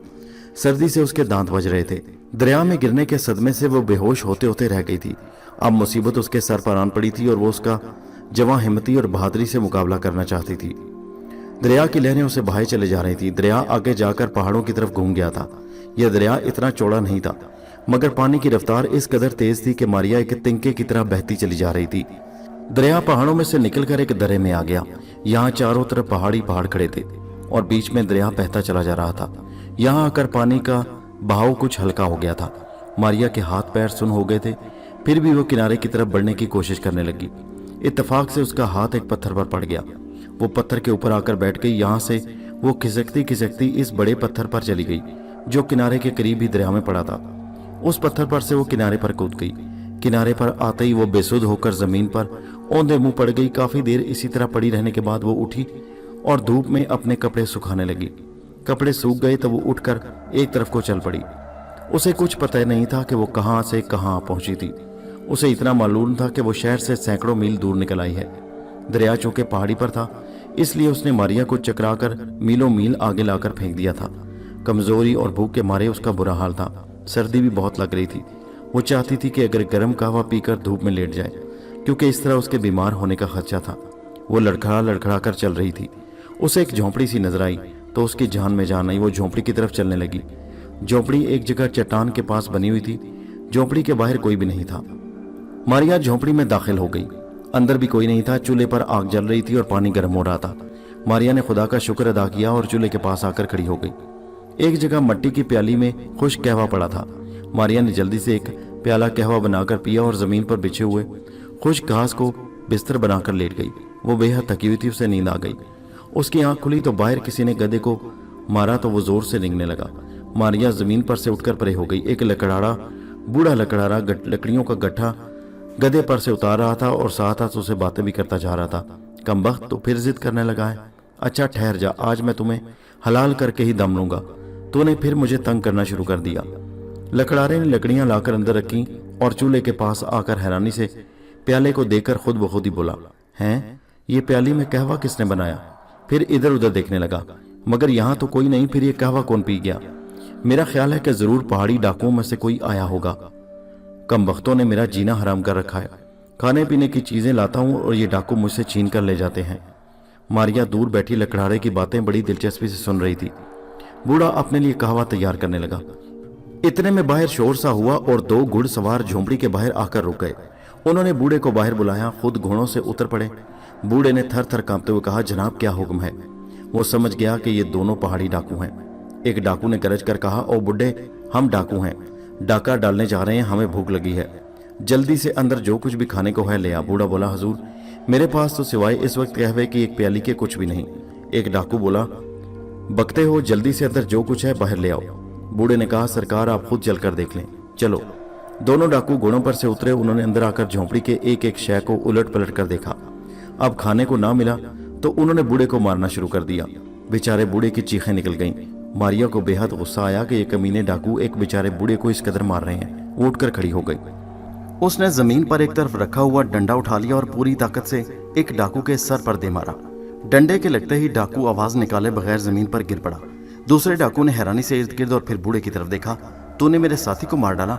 सर्दी से उसके दांत बज रहे थे। दरिया में गिरने के सदमे से वो बेहोश होते होते रह गई थी। अब मुसीबत उसके सर पर आन पड़ी थी और वो उसका जवां हिम्मती और बहादुरी से मुकाबला करना चाहती थी। दरिया की लहरें उसे बहाए चले जा रही थी। दरिया आगे जाकर पहाड़ों की तरफ घूम गया था। यह दरिया इतना चौड़ा नहीं था, मगर पानी की रफ्तार इस कदर तेज थी कि मारिया एक तिनके की तरह बहती चली जा रही थी। दरिया पहाड़ों में से निकलकर एक दर्रे में आ गया। यहाँ चारों तरफ पहाड़ी पहाड़ खड़े थे और बीच में दरिया बहता चला जा रहा था। यहाँ आकर पानी का बहाव कुछ हल्का हो गया था। मारिया के हाथ पैर सुन्न हो गए थे, फिर भी वो किनारे की तरफ बढ़ने की कोशिश करने लगी। इत्तेफाक से उसका हाथ एक पत्थर पर पड़ गया। वो पत्थर के ऊपर आकर बैठ गई। यहाँ से वो खिसकती खिसकती इस बड़े पत्थर पर चली गई जो किनारे के करीब ही दरिया में पड़ा था। उस पत्थर पर से वो किनारे पर कूद गई। किनारे पर आते ही वो बेसुध होकर जमीन पर औंधे मुंह पड़ गई। काफी देर इसी तरह पड़ी रहने के बाद वो उठी और धूप में अपने कपड़े सुखाने लगी। कपड़े सूख गए तो वो उठकर एक तरफ को चल पड़ी। उसे कुछ पता नहीं था कि वो कहाँ से कहाँ पहुंची थी। उसे इतना मालूम था कि वो शहर से सैकड़ों मील दूर निकल आई है। दरिया चूंकि पहाड़ी पर था, इसलिए उसने मारिया को चकराकर मीलों मील आगे लाकर फेंक दिया था। कमजोरी और भूख के मारे उसका बुरा हाल था। सर्दी भी बहुत लग रही थी। वो चाहती थी कि अगर गर्म कहवा पीकर धूप में लेट जाए, क्योंकि इस तरह उसके बीमार होने का खदशा था। वो लड़खड़ा लड़खड़ा कर चल रही थी। उसे एक झोंपड़ी सी नजर आई तो उसकी जान में जान आई। वो झोंपड़ी की तरफ चलने लगी। झोंपड़ी एक जगह चट्टान के पास बनी हुई थी। झोंपड़ी के बाहर कोई भी नहीं था। मारिया झोंपड़ी में दाखिल हो गई। अंदर भी कोई नहीं था। चूल्हे पर आग जल रही थी और पानी गर्म हो रहा था। मारिया ने खुदा का शुक्र अदा किया और चूल्हे के पास आकर खड़ी हो गई। एक जगह मट्टी की प्याली में खुश्क कहवा पड़ा था। मारिया ने जल्दी से एक प्याला कहवा बनाकर पिया और जमीन पर बिछे हुए खुश्क घास को बिस्तर बनाकर लेट गई। वो बेहद थकी हुई थी। उसे नींद आ गई। उसकी आंख खुली तो बाहर किसी ने गधे को मारा तो वो जोर से रेंगने लगा। मारिया जमीन पर से उठकर परे हो गई। एक बूढ़ा लकड़ारा लकड़ियों का गट्ठा गधे पर से उतार रहा था और साथ साथ उसे बातें भी करता जा रहा था। कमबख्त तो फिर जिद करने लगा है। अच्छा ठहर जा, आज मैं तुम्हें हलाल करके ही दम लूंगा। तूने फिर मुझे तंग करना शुरू कर दिया। लकड़ारे ने लकड़ियां लाकर अंदर रखी और चूल्हे के पास आकर हैरानी से प्याले को देखकर खुद ब खुद ही बोला, हैं ये प्याली में कहवा किसने बनाया? फिर इधर उधर देखने लगा, मगर यहाँ तो कोई नहीं। फिर ये कहवा कौन पी गया? मेरा ख्याल है कि जरूर पहाड़ी डाकुओं में से कोई आया होगा। कमबख्तों ने मेरा जीना हराम कर रखा है। खाने पीने की चीजें लाता हूँ और ये डाकू मुझसे छीन कर ले जाते हैं। मारिया दूर बैठी लकड़ारे की बातें बड़ी दिलचस्पी से सुन रही थी। बूढ़ा अपने लिए कहवा तैयार करने लगा। इतने में बाहर शोर सा हुआ और दो घुड़सवार झोंपड़ी के बाहर आकर रुक गए। उन्होंने बूढ़े को बाहर बुलाया। खुद घोड़ों से उतर पड़े। बूढ़े ने थर थर कांपते हुए कहा, जनाब क्या हुक्म है? वो समझ गया कि ये दोनों पहाड़ी डाकू हैं। एक डाकू ने गरज कर कहा, ओ बुड्ढे, हम डाकू हैं, डाका डालने जा रहे हैं, हमें भूख लगी है, जल्दी से अंदर जो कुछ भी खाने को है ले आ। बूढ़ा बोला, हुजूर मेरे पास तो सिवाय इस वक्त कहवे की एक प्याली के कुछ भी नहीं। एक डाकू बोला, बकते हो, जल्दी से अंदर जो कुछ है बाहर ले आओ। बूढ़े ने कहा, सरकार आप खुद चलकर देख लें। चलो। दोनों डाकू घोड़ों पर से उतरे। उन्होंने अंदर आकर झोंपड़ी के एक एक शय को उलट पलट कर देखा। अब खाने को ना मिला तो उन्होंने बूढ़े को मारना शुरू कर दिया। बेचारे बूढ़े की चीखें निकल गईं। मारिया को बेहद गुस्सा आया कि ये कमीने डाकू एक बेचारे बूढ़े को इस कदर मार रहे हैं। वो उठकर खड़ी हो गई। उसने जमीन पर एक तरफ रखा हुआ डंडा उठा लिया और पूरी ताकत से एक डाकू के सर पर दे मारा। डंडे के लगते ही डाकू आवाज निकाले बगैर जमीन पर गिर पड़ा। दूसरे डाकू ने हैरानी से इर्द गिर्द और फिर बूढ़े की तरफ देखा। तूने मेरे साथी को मार डाला,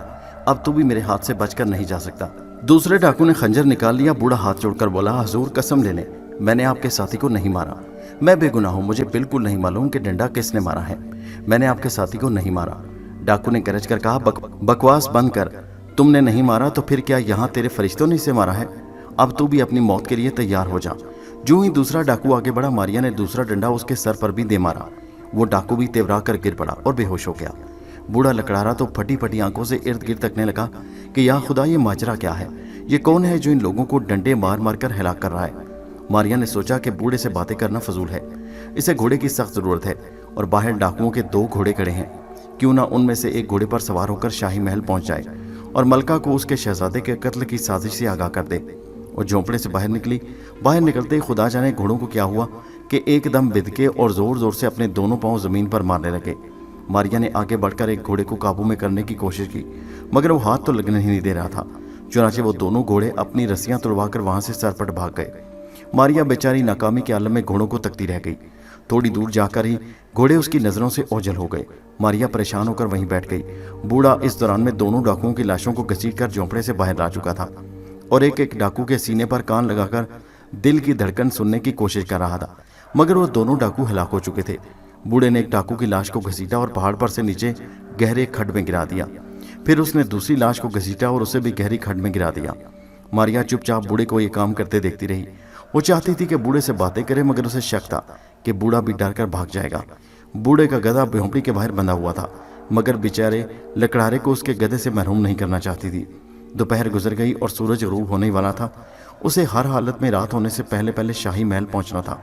अब तू भी मेरे हाथ से बचकर नहीं जा सकता। दूसरे डाकू ने खंजर निकाल लिया। बूढ़ा हाथ जोड़कर बोला, हुजूर कसम ले लें, मैंने आपके साथी को नहीं मारा। मैं बेगुनाह हूं, मुझे बिल्कुल नहीं मालूम कि डंडा किसने मारा है। मैंने आपके साथी को नहीं मारा। डाकू ने गरज कर कहा, बकवास बंद कर। तुमने नहीं मारा तो फिर क्या यहाँ तेरे फरिश्तों ने इसे मारा है? अब तू भी अपनी मौत के लिए तैयार हो जा। जो ही दूसरा डाकू आगे बढ़ा, मारिया ने दूसरा डंडा उसके सर पर भी दे मारा। वो डाकू भी तेवरा कर गिर पड़ा और बेहोश हो गया। बूढ़ा लकड़ारा तो फटी फटी आंखों से इर्द गिर्द तकने लगा कि या खुदा, ये माजरा क्या है? ये कौन है जो इन लोगों को डंडे मार मार कर हिलाक कर रहा है? मारिया ने सोचा कि बूढ़े से बातें करना फजूल है, इसे घोड़े की सख्त जरूरत है और बाहर डाकुओं के 2 घोड़े खड़े हैं, क्यों ना उनमें से एक घोड़े पर सवार होकर शाही महल पहुंच जाए और मलका को उसके शहजादे के कत्ल की साजिश से आगाह कर दे। और झोंपड़े से बाहर निकली। बाहर निकलते ही खुदा जाने घोड़ों को क्या हुआ कि एकदम बिदके और जोर जोर से अपने दोनों पांव जमीन पर मारने लगे। मारिया ने आगे बढ़कर एक घोड़े को काबू में करने की कोशिश की, मगर वो हाथ तो लगने ही नहीं दे रहा था। चुनाचे वो दोनों घोड़े अपनी रस्सियां तुड़वाकर वहां से सरपट भाग गए। मारिया बेचारी नाकामी के आलम में घोड़ों को तकती रह गई। थोड़ी दूर जाकर ही घोड़े उसकी नजरों से ओझल हो गए। मारिया परेशान होकर वहीं बैठ गई। बूढ़ा इस दौरान में दोनों डाकुओं की लाशों को घसीटकर झोंपड़े से बाहर ला चुका था और एक एक डाकू के सीने पर कान लगाकर दिल की धड़कन सुनने की कोशिश कर रहा था, मगर वो दोनों डाकू हलाक हो चुके थे। बूढ़े ने एक डाकू की लाश को घसीटा और पहाड़ पर से नीचे गहरे खड्ड में गिरा दिया। फिर उसने दूसरी लाश को घसीटा और उसे भी गहरी खड्ड में गिरा दिया। मारिया चुपचाप बूढ़े को ये काम करते देखती रही। वो चाहती थी कि बूढ़े से बातें करे, मगर उसे शक था कि बूढ़ा भी डर कर भाग जाएगा। बूढ़े का गधा झोंपड़ी के बाहर बंधा हुआ था, मगर बेचारे लकड़हारे को उसके गधे से महरूम नहीं करना चाहती थी। दोपहर गुजर गई और सूरज गरूब होने वाला था। उसे हर हालत में रात होने से पहले पहले शाही महल पहुंचना था,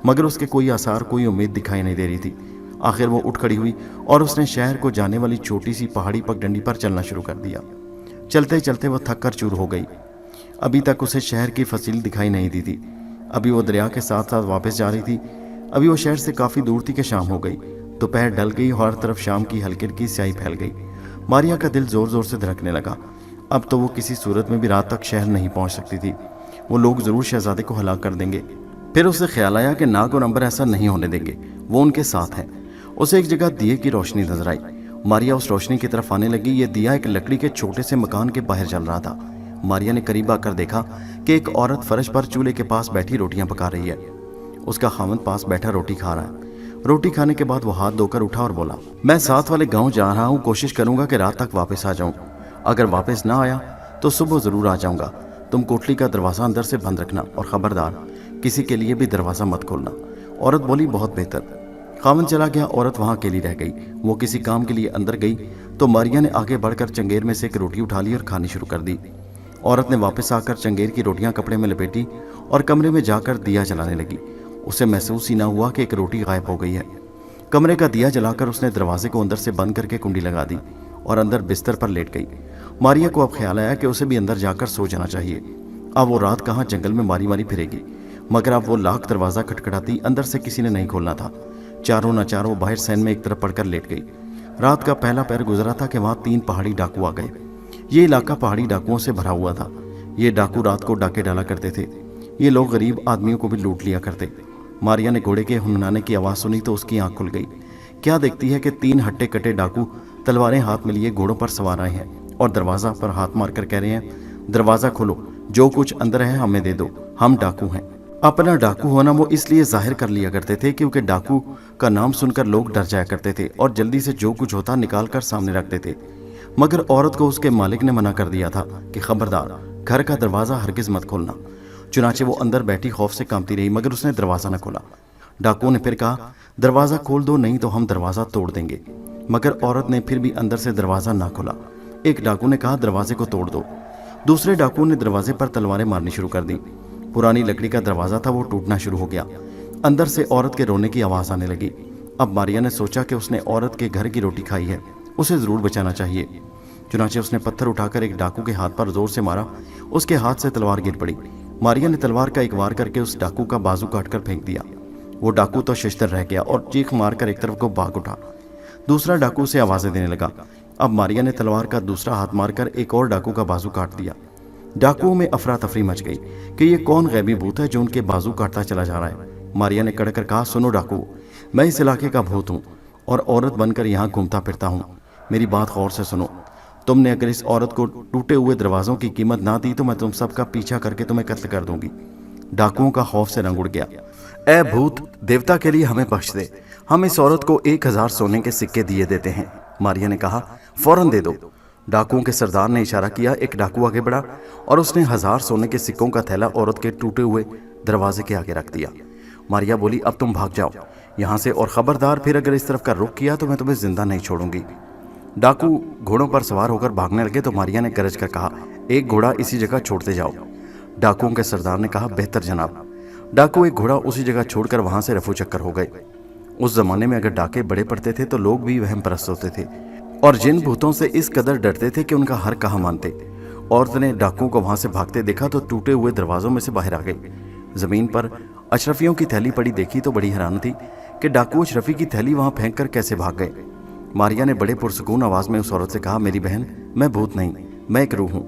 मगर उसके कोई आसार, कोई उम्मीद दिखाई नहीं दे रही थी। आखिर वो उठ खड़ी हुई और उसने शहर को जाने वाली छोटी सी पहाड़ी पगडंडी पर चलना शुरू कर दिया। चलते चलते वो थक कर चूर हो गई। अभी तक उसे शहर की फसील दिखाई नहीं दी थी। अभी वो दरिया के साथ साथ वापस जा रही थी। अभी वो शहर से काफ़ी दूर थी कि शाम हो गई। दोपहर ढल गई और हर तरफ शाम की हल्की हल्की स्याही फैल गई। मारिया का दिल जोर जोर से धड़कने लगा। अब तो वो किसी सूरत में भी रात तक शहर नहीं पहुंच सकती थी। वो लोग ज़रूर शहजादे को हलाक कर देंगे। फिर उसे ख्याल आया कि नाग और अंबर ऐसा नहीं होने देंगे, वो उनके साथ हैं। उसे एक जगह दिए की रोशनी नजर आई। मारिया उस रोशनी की तरफ आने लगी। ये दिया एक लकड़ी के छोटे से मकान के बाहर जल रहा था। मारिया ने करीब आकर देखा कि एक औरत फर्श पर चूल्हे के पास बैठी रोटियां पका रही है। उसका खामद पास बैठा रोटी खा रहा है। रोटी खाने के बाद वो हाथ धोकर उठा और बोला, मैं साथ वाले गांव जा रहा हूँ, कोशिश करूंगा कि रात तक वापस आ जाऊं। अगर वापस ना आया तो सुबह जरूर आ जाऊंगा। तुम कोठली का दरवाजा अंदर से बंद रखना और खबरदार किसी के लिए भी दरवाजा मत खोलना। औरत बोली, बहुत बेहतर। खामद चला गया। औरत वहां अकेली रह गई। वो किसी काम के लिए अंदर गई तो मारिया ने आगे बढ़कर चंगेर में से एक रोटी उठा ली और खानी शुरू कर दी। औरत ने वापस आकर चंगेर की रोटियां कपड़े में लपेटी और कमरे में जाकर दिया जलाने लगी। उसे महसूस ही ना हुआ कि एक रोटी गायब हो गई है। कमरे का दिया जलाकर उसने दरवाजे को अंदर से बंद करके कुंडी लगा दी और अंदर बिस्तर पर लेट गई। मारिया को अब ख्याल आया कि उसे भी अंदर जाकर सो जाना चाहिए। अब वो रात कहाँ जंगल में मारी मारी फिरेगी, मगर अब वो लाख दरवाजा खटखटाती, अंदर से किसी ने नहीं खोलना था। चारों न चारों बाहर सैन में एक तरफ पड़कर लेट गई। रात का पहला पहर गुजरा था कि वहाँ 3 पहाड़ी डाकू आ गए। ये इलाका पहाड़ी डाकुओं से भरा हुआ था। ये डाकू रात को डाके डाला करते थे। ये लोग गरीब आदमियों को भी लूट लिया करते। मारिया ने घोड़े के हुनहुनाने की आवाज़ सुनी तो उसकी आंख खुल गई। क्या देखती है कि 3 हट्टे कट्टे डाकू तलवारें हाथ में लिए घोड़ों पर सवार आए हैं और दरवाजा पर हाथ मारकर कह रहे हैं, दरवाज़ा खोलो, जो कुछ अंदर है हमें दे दो, हम डाकू हैं। अपना डाकू होना वो इसलिए जाहिर कर लिया करते थे क्योंकि डाकू का नाम सुनकर लोग डर जाया करते थे और जल्दी से जो कुछ होता निकाल कर सामने रखते थे। मगर औरत को उसके मालिक ने मना कर दिया था कि खबरदार, घर का दरवाज़ा हरगिज़ मत खोलना। चुनाचे वो अंदर बैठी खौफ से कांपती रही, मगर उसने दरवाज़ा न खोला। डाकुओं ने फिर कहा, दरवाज़ा खोल दो, नहीं तो हम दरवाज़ा तोड़ देंगे। मगर औरत ने फिर भी अंदर से दरवाज़ा ना खोला। एक डाकू ने कहा, दरवाजे को तोड़ दो। दूसरे डाकुओं ने दरवाजे पर तलवारें मारनी शुरू कर दी। पुरानी लकड़ी का दरवाज़ा था, वो टूटना शुरू हो गया। अंदर से औरत के रोने की आवाज़ आने लगी। अब मारिया ने सोचा कि उसने औरत के घर की रोटी खाई है, उसे ज़रूर बचाना चाहिए। चुनाचे उसने पत्थर उठाकर एक डाकू के हाथ पर जोर से मारा। उसके हाथ से तलवार गिर पड़ी। मारिया ने तलवार का एक वार करके उस डाकू का बाजू काटकर फेंक दिया। वो डाकू तो शशतर रह गया और चीख मारकर एक तरफ को भाग उठा। दूसरा डाकू उसे आवाज़ें देने लगा। अब मारिया ने तलवार का दूसरा हाथ मारकर एक और डाकू का बाजू काट दिया। डाकुओं में अफरा तफरी मच गई कि ये कौन गैबी भूत है जो उनके बाजू काटता चला जा रहा है। मारिया ने कड़कर कहा, सुनो डाकू, मैं इस इलाके का भूत हूँ और औरत बनकर यहाँ घूमता फिरता हूँ। मेरी बात गौर से सुनो। तुमने अगर इस औरत को टूटे हुए दरवाज़ों की कीमत ना दी तो मैं तुम सबका पीछा करके तुम्हें कत्ल कर दूंगी। डाकुओं का खौफ से रंग उड़ गया। ए भूत, देवता के लिए हमें बख्श दे, हम इस औरत को 1000 सोने के सिक्के दिए देते हैं। मारिया ने कहा, फौरन दे दो। डाकुओं के सरदार ने इशारा किया। एक डाकू आगे बढ़ा और उसने 1000 सोने के सिक्कों का थैला औरत के टूटे हुए दरवाजे के आगे रख दिया। मारिया बोली, अब तुम भाग जाओ यहाँ से, और खबरदार फिर अगर इस तरफ का रुख किया तो मैं तुम्हें जिंदा नहीं छोड़ूंगी। डाकू घोड़ों पर सवार होकर भागने लगे तो मारिया ने गरज कर कहा, एक घोड़ा इसी जगह छोड़ते जाओ। डाकुओं के सरदार ने कहा, बेहतर जनाब। डाकू एक घोड़ा उसी जगह छोड़कर वहां से रफू चक्कर हो गए। उस जमाने में अगर डाके बड़े पड़ते थे तो लोग भी वहम परस्त होते थे और जिन भूतों से इस कदर डरते थे कि उनका हर कहा मानते। औरत ने डाकुओं को वहां से भागते देखा तो टूटे हुए दरवाजों में से बाहर आ गई। जमीन पर अशरफियों की थैली पड़ी देखी तो बड़ी हैरान थी कि डाकू अशरफी की थैली वहां फेंक कर कैसे भाग गए। मारिया ने बड़े पुरसकून आवाज में उस औरत से कहा, मेरी बहन, मैं भूत नहीं, मैं एक रूह हूं।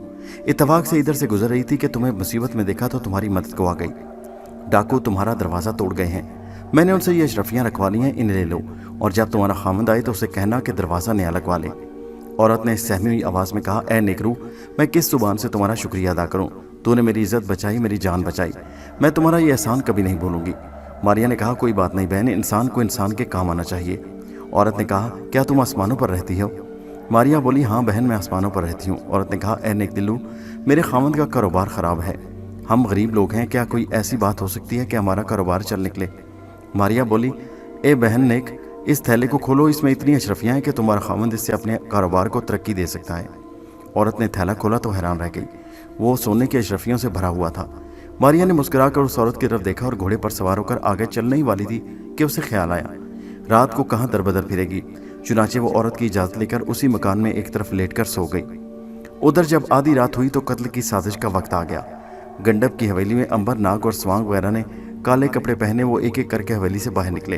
इत्तफाक से इधर से गुजर रही थी कि तुम्हें मुसीबत में देखा तो तुम्हारी मदद को आ गई। डाकू तुम्हारा दरवाजा तोड़ गए हैं, मैंने उनसे ये अशरफियां रखवा ली हैं, इन्हें ले लो और जब तुम्हारा खामद आए तो उसे कहना कि दरवाजा नया लगवा ले। औरत ने सहमी हुई आवाज में कहा, ए नेकरू, मैं किस जुबान से तुम्हारा शुक्रिया अदा करूं? तूने मेरी इज्जत बचाई, मेरी जान बचाई, मैं तुम्हारा ये एहसान कभी नहीं भूलूंगी। मारिया ने कहा, कोई बात नहीं बहन, इंसान को इंसान के काम आना चाहिए। औरत ने कहा, क्या तुम आसमानों पर रहती हो? मारिया बोली, हाँ बहन, मैं आसमानों पर रहती हूँ। औरत ने कहा, ए नेक दिलू, मेरे खामद का कारोबार ख़राब है, हम गरीब लोग हैं, क्या कोई ऐसी बात हो सकती है कि हमारा कारोबार चल निकले? मारिया बोली, ए बहन नेक, इस थैले को खोलो, इसमें इतनी अशरफियाँ हैं कि तुम्हारा खामद इससे अपने कारोबार को तरक्की दे सकता है। औरत ने थैला खोला तो हैरान रह गई, वो सोने की अशरफियों से भरा हुआ था। मारिया ने मुस्कुराकर उस औरत की तरफ देखा और घोड़े पर सवार होकर आगे चलने ही वाली थी कि उसे ख्याल आया, रात को कहाँ दरबदर फिरेगी। चुनाचे वो औरत की इजाज़त लेकर उसी मकान में एक तरफ लेटकर सो गई। उधर जब आधी रात हुई तो कत्ल की साजिश का वक्त आ गया। गंडप की हवेली में अंबर, नाग और स्वांग वगैरह ने काले कपड़े पहने वो एक एक करके हवेली से बाहर निकले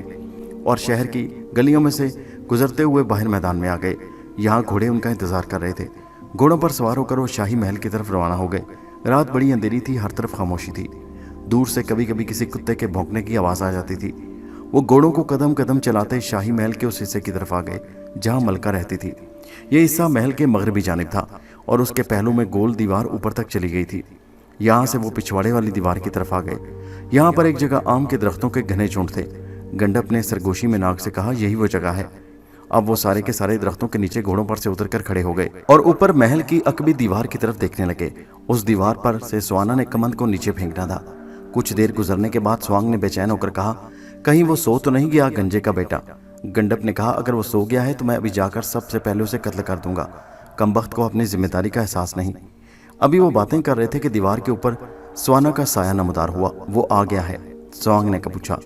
और शहर की गलियों में से गुजरते हुए बाहर मैदान में आ गए। यहाँ घोड़े उनका इंतजार कर रहे थे। घोड़ों पर सवार होकर वो शाही महल की तरफ रवाना हो गए। रात बड़ी अंधेरी थी, हर तरफ खामोशी थी। दूर से कभी कभी किसी कुत्ते के भौंकने की आवाज़ आ जाती थी। वो घोड़ों को कदम कदम चलाते शाही महल के उस हिस्से की तरफ आ गए जहाँ मलका रहती थी। ये हिस्सा महल के मगरबी जानिब था और उसके पहलू में गोल दीवार ऊपर तक चली गई थी। यहाँ से वो पिछवाड़े वाली दीवार की तरफ आ गए। यहाँ पर एक जगह आम के दरख्तों के घने झुंड थे। गंडप ने सरगोशी में नाग से कहा, यही वो जगह है। अब वो सारे के सारे दरख्तों के नीचे घोड़ों पर से उतरकर खड़े हो गए और ऊपर महल की अकबी दीवार की तरफ देखने लगे। उस दीवार पर से स्वाना ने कमंद को नीचे फेंकना था। कुछ देर गुजरने के बाद स्वांग ने बेचैन होकर कहा, कहीं वो सो तो नहीं गया गंजे का बेटा? गंडप ने कहा, अगर वो सो गया है तो मैं अभी जाकर सबसे पहले उसे कत्ल कर दूंगा। कमबख्त को अपनी जिम्मेदारी का एहसास नहीं। अभी वो बातें कर रहे थे कि दीवार के ऊपर स्वाना का साया नमदार हुआ। वो आ गया है। स्वांग ने पूछा,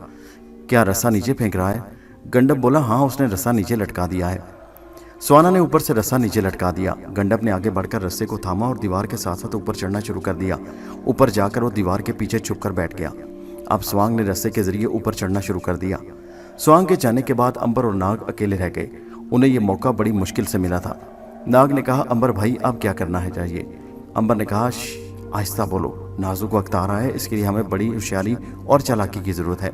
क्या रस्सा नीचे फेंक रहा है? गंडप बोला, हाँ, उसने रस्सा नीचे लटका दिया है। स्वाना ने ऊपर से रस्सा नीचे लटका दिया। गंडप ने आगे बढ़कर रस्से को थामा और दीवार के साथ साथ ऊपर चढ़ना शुरू कर दिया। ऊपर जाकर वो दीवार के पीछे छुप कर बैठ गया। अब स्वांग ने रस्से के जरिए ऊपर चढ़ना शुरू कर दिया। स्वांग के जाने के बाद अंबर और नाग अकेले रह गए। उन्हें यह मौका बड़ी मुश्किल से मिला था। नाग ने कहा, अंबर भाई, अब क्या करना है चाहिए? अंबर ने कहा, आहिस्ता बोलो, नाजुक वक्त आ रहा है, इसके लिए हमें बड़ी होशियारी और चालाकी की ज़रूरत है।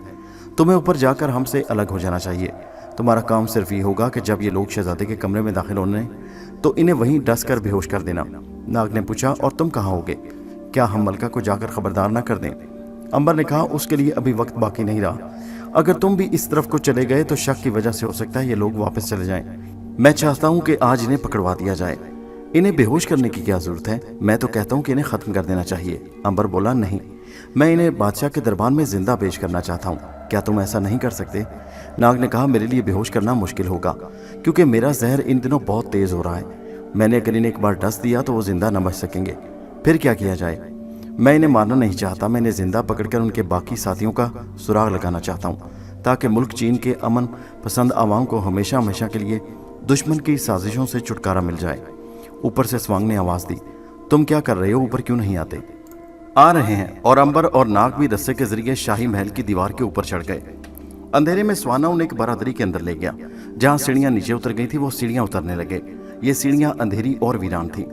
तुम्हें ऊपर जाकर हमसे अलग हो जाना चाहिए। तुम्हारा काम सिर्फ ये होगा कि जब ये लोग शहजादे के कमरे में दाखिल होने तो इन्हें वहीं डस कर बेहोश कर देना। नाग ने पूछा, और तुम कहाँ होगे? क्या हम मलका को जाकर खबरदार ना कर दें? अंबर ने कहा, उसके लिए अभी वक्त बाकी नहीं रहा। अगर तुम भी इस तरफ को चले गए तो शक की वजह से हो सकता है ये लोग वापस चले जाएं। मैं चाहता हूँ कि आज इन्हें पकड़वा दिया जाए। इन्हें बेहोश करने की क्या जरूरत है? मैं तो कहता हूँ कि इन्हें खत्म कर देना चाहिए। अंबर बोला, नहीं, मैं इन्हें बादशाह के दरबार में जिंदा पेश करना चाहता हूँ। क्या तुम ऐसा नहीं कर सकते? नाग ने कहा, मेरे लिए बेहोश करना मुश्किल होगा क्योंकि मेरा जहर इन दिनों बहुत तेज हो रहा है। मैंने अगर इन्हें एक बार डस दिया तो वो जिंदा न बच सकेंगे। फिर क्या किया जाए? मैं इन्हें मारना नहीं चाहता, मैं इन्हें जिंदा पकड़कर उनके बाकी साथियों का सुराग लगाना चाहता हूँ ताकि मुल्क चीन के अमन पसंद आवाम को हमेशा हमेशा के लिए दुश्मन की साजिशों से छुटकारा मिल जाए। ऊपर से स्वांग ने आवाज़ दी, तुम क्या कर रहे हो? ऊपर क्यों नहीं आते? आ रहे हैं। और अंबर और नाग भी रस्से के जरिए शाही महल की दीवार के ऊपर चढ़ गए। अंधेरे में स्वाना उन्हें एक बरादरी के अंदर ले गया। जहाँ सीढ़ियाँ नीचे उतर गई थी वो सीढ़ियाँ उतरने लगे। ये सीढ़ियाँ अंधेरी और वीरान थी।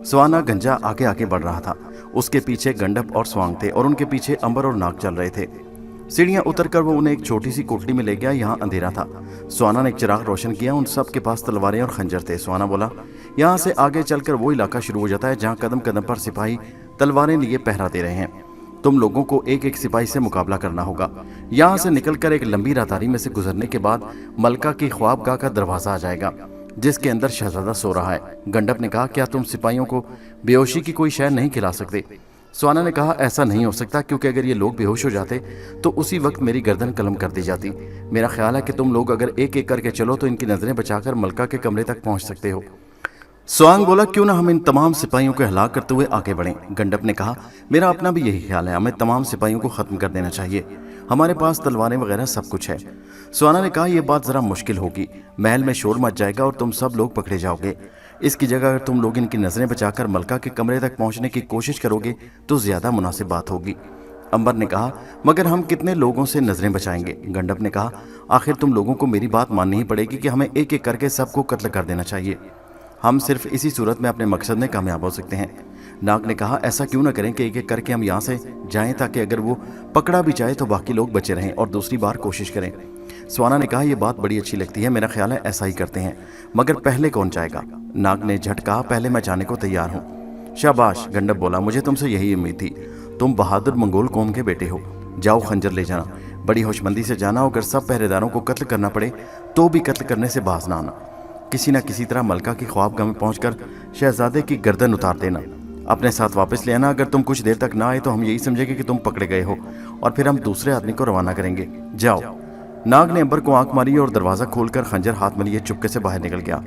स्वाना गंजा आगे आगे बढ़ रहा था। उसके पीछे गंडप और स्वांग थे और उनके पीछे अंबर और नाग चल रहे थे। सीढ़ियाँ उतरकर वो उन्हें एक छोटी सी कोठरी में ले गया। यहाँ अंधेरा था। स्वाना ने एक चिराग रोशन किया। उन सब के पास तलवारें और खंजर थे। स्वाना बोला, यहाँ से आगे चलकर वो इलाका शुरू हो जाता है जहाँ कदम कदम पर सिपाही तलवारें लिए पहरा दे रहे हैं। तुम लोगों को एक एक सिपाही से मुकाबला करना होगा। यहाँ से निकलकर एक लंबी रातारी में से गुजरने के बाद मलका की ख्वाबगाह का दरवाजा आ जाएगा जिसके अंदर शहजादा सो रहा है। गंडप ने कहा, क्या तुम सिपाहियों को बेहोशी की कोई शय नहीं खिला सकते? स्वाना ने कहा, ऐसा नहीं हो सकता क्योंकि अगर ये लोग बेहोश हो जाते तो उसी वक्त मेरी गर्दन कलम कर दी जाती। मेरा ख्याल है कि तुम लोग अगर एक एक करके चलो तो इनकी नज़रें बचाकर मलका के कमरे तक पहुँच सकते हो। स्वांग बोला, क्यों ना हम इन तमाम सिपाहियों को हलाक करते हुए आगे बढ़ें। गंडप ने कहा, मेरा अपना भी यही ख्याल है, हमें तमाम सिपाहियों को खत्म कर देना चाहिए, हमारे पास तलवारें वगैरह सब कुछ है। स्वाना ने कहा, यह बात जरा मुश्किल होगी, महल में शोर मच जाएगा और तुम सब लोग पकड़े जाओगे। इसकी जगह अगर तुम लोग इनकी नजरें बचाकर मलका के कमरे तक पहुंचने की कोशिश करोगे तो ज्यादा मुनासिब बात होगी। अंबर ने कहा, मगर हम कितने लोगों से नजरें बचाएंगे। गंडप ने कहा, आखिर तुम लोगों को मेरी बात माननी ही पड़ेगी कि हमें एक एक करके सबको कत्ल कर देना चाहिए, हम सिर्फ इसी सूरत में अपने मकसद में कामयाब हो सकते हैं। नाग ने कहा, ऐसा क्यों ना करें कि एक एक करके हम यहाँ से जाएं, ताकि अगर वो पकड़ा भी जाए तो बाकी लोग बचे रहें और दूसरी बार कोशिश करें। स्वाना ने कहा, यह बात बड़ी अच्छी लगती है, मेरा ख्याल है ऐसा ही करते हैं, मगर पहले कौन जाएगा। नाग ने झट कहा, पहले मैं जाने को तैयार हूँ। शाबाश, गंडप बोला, मुझे तुमसे यही उम्मीद थी, तुम बहादुर मंगोल कौम के बेटे हो। जाओ, खंजर ले जाना, बड़ी होशमंदी से जाना, अगर सब पहरेदारों को कत्ल करना पड़े तो भी कत्ल करने से बाज ना आना। किसी न किसी तरह मलका की ख्वाबगाह में पहुंचकर शहजादे की गर्दन उतार देना, अपने साथ वापस ले आना। अगर तुम कुछ देर तक ना आए तो हम यही समझेंगे कि तुम पकड़े गए हो और फिर हम दूसरे आदमी को रवाना करेंगे। जाओ। नाग ने अंबर को आंख मारी और दरवाजा खोलकर खंजर हाथ में लिए चुपके से बाहर निकल गया।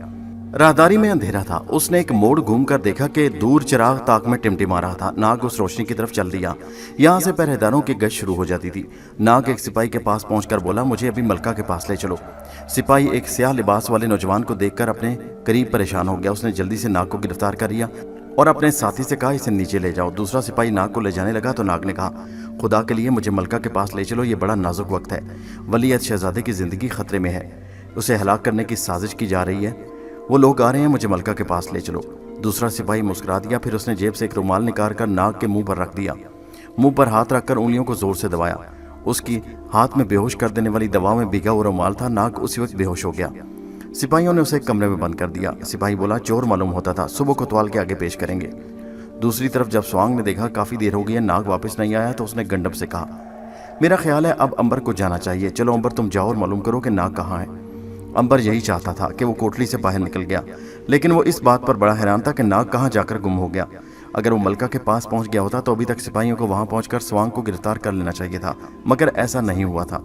राहदारी में अंधेरा था, उसने एक मोड़ घूमकर देखा कि दूर चिराग ताक में टिमटिमा रहा था। नाग उस रोशनी की तरफ चल दिया, यहाँ से पहरेदारों की गश्त शुरू हो जाती थी। नाग एक सिपाही के पास पहुंचकर बोला, मुझे अभी मलका के पास ले चलो। सिपाही एक स्याह लिबास वाले नौजवान को देखकर अपने करीब परेशान हो गया। उसने जल्दी से नाग को गिरफ्तार कर लिया और अपने साथी से कहा, इसे नीचे ले जाओ। दूसरा सिपाही नाग को ले जाने लगा तो नाग ने कहा, खुदा के लिए मुझे मलका के पास ले चलो, ये बड़ा नाजुक वक्त है, वलीअहद शहजादे की जिंदगी खतरे में है, उसे हलाक करने की साजिश की जा रही है, वो लोग आ रहे हैं, मुझे मलका के पास ले चलो। दूसरा सिपाही मुस्कुरा दिया, फिर उसने जेब से एक रुमाल निकाल कर नाग के मुंह पर रख दिया। मुंह पर हाथ रखकर उंगलियों को जोर से दबाया। उसकी हाथ में बेहोश कर देने वाली दवा में भीगा हुआ रुमाल था। नाग उसी वक्त बेहोश हो गया। सिपाहियों ने उसे एक कमरे में बंद कर दिया। सिपाही बोला, चोर मालूम होता था, सुबह कोतवाल के आगे पेश करेंगे। दूसरी तरफ जब स्वांग ने देखा काफी देर हो गई है, नाग वापस नहीं आया, तो उसने गंडप से कहा, मेरा ख्याल है अब अंबर को जाना चाहिए, चलो अंबर तुम जाओ और मालूम करो कि नाग कहाँ है। अंबर यही चाहता था कि वो कोठरी से बाहर निकल गया, लेकिन वो इस बात पर बड़ा हैरान था कि नाग कहाँ जाकर गुम हो गया। अगर वो मलका के पास पहुंच गया होता तो अभी तक सिपाहियों को वहां पहुंचकर स्वांग को गिरफ्तार कर लेना चाहिए था, मगर ऐसा नहीं हुआ था।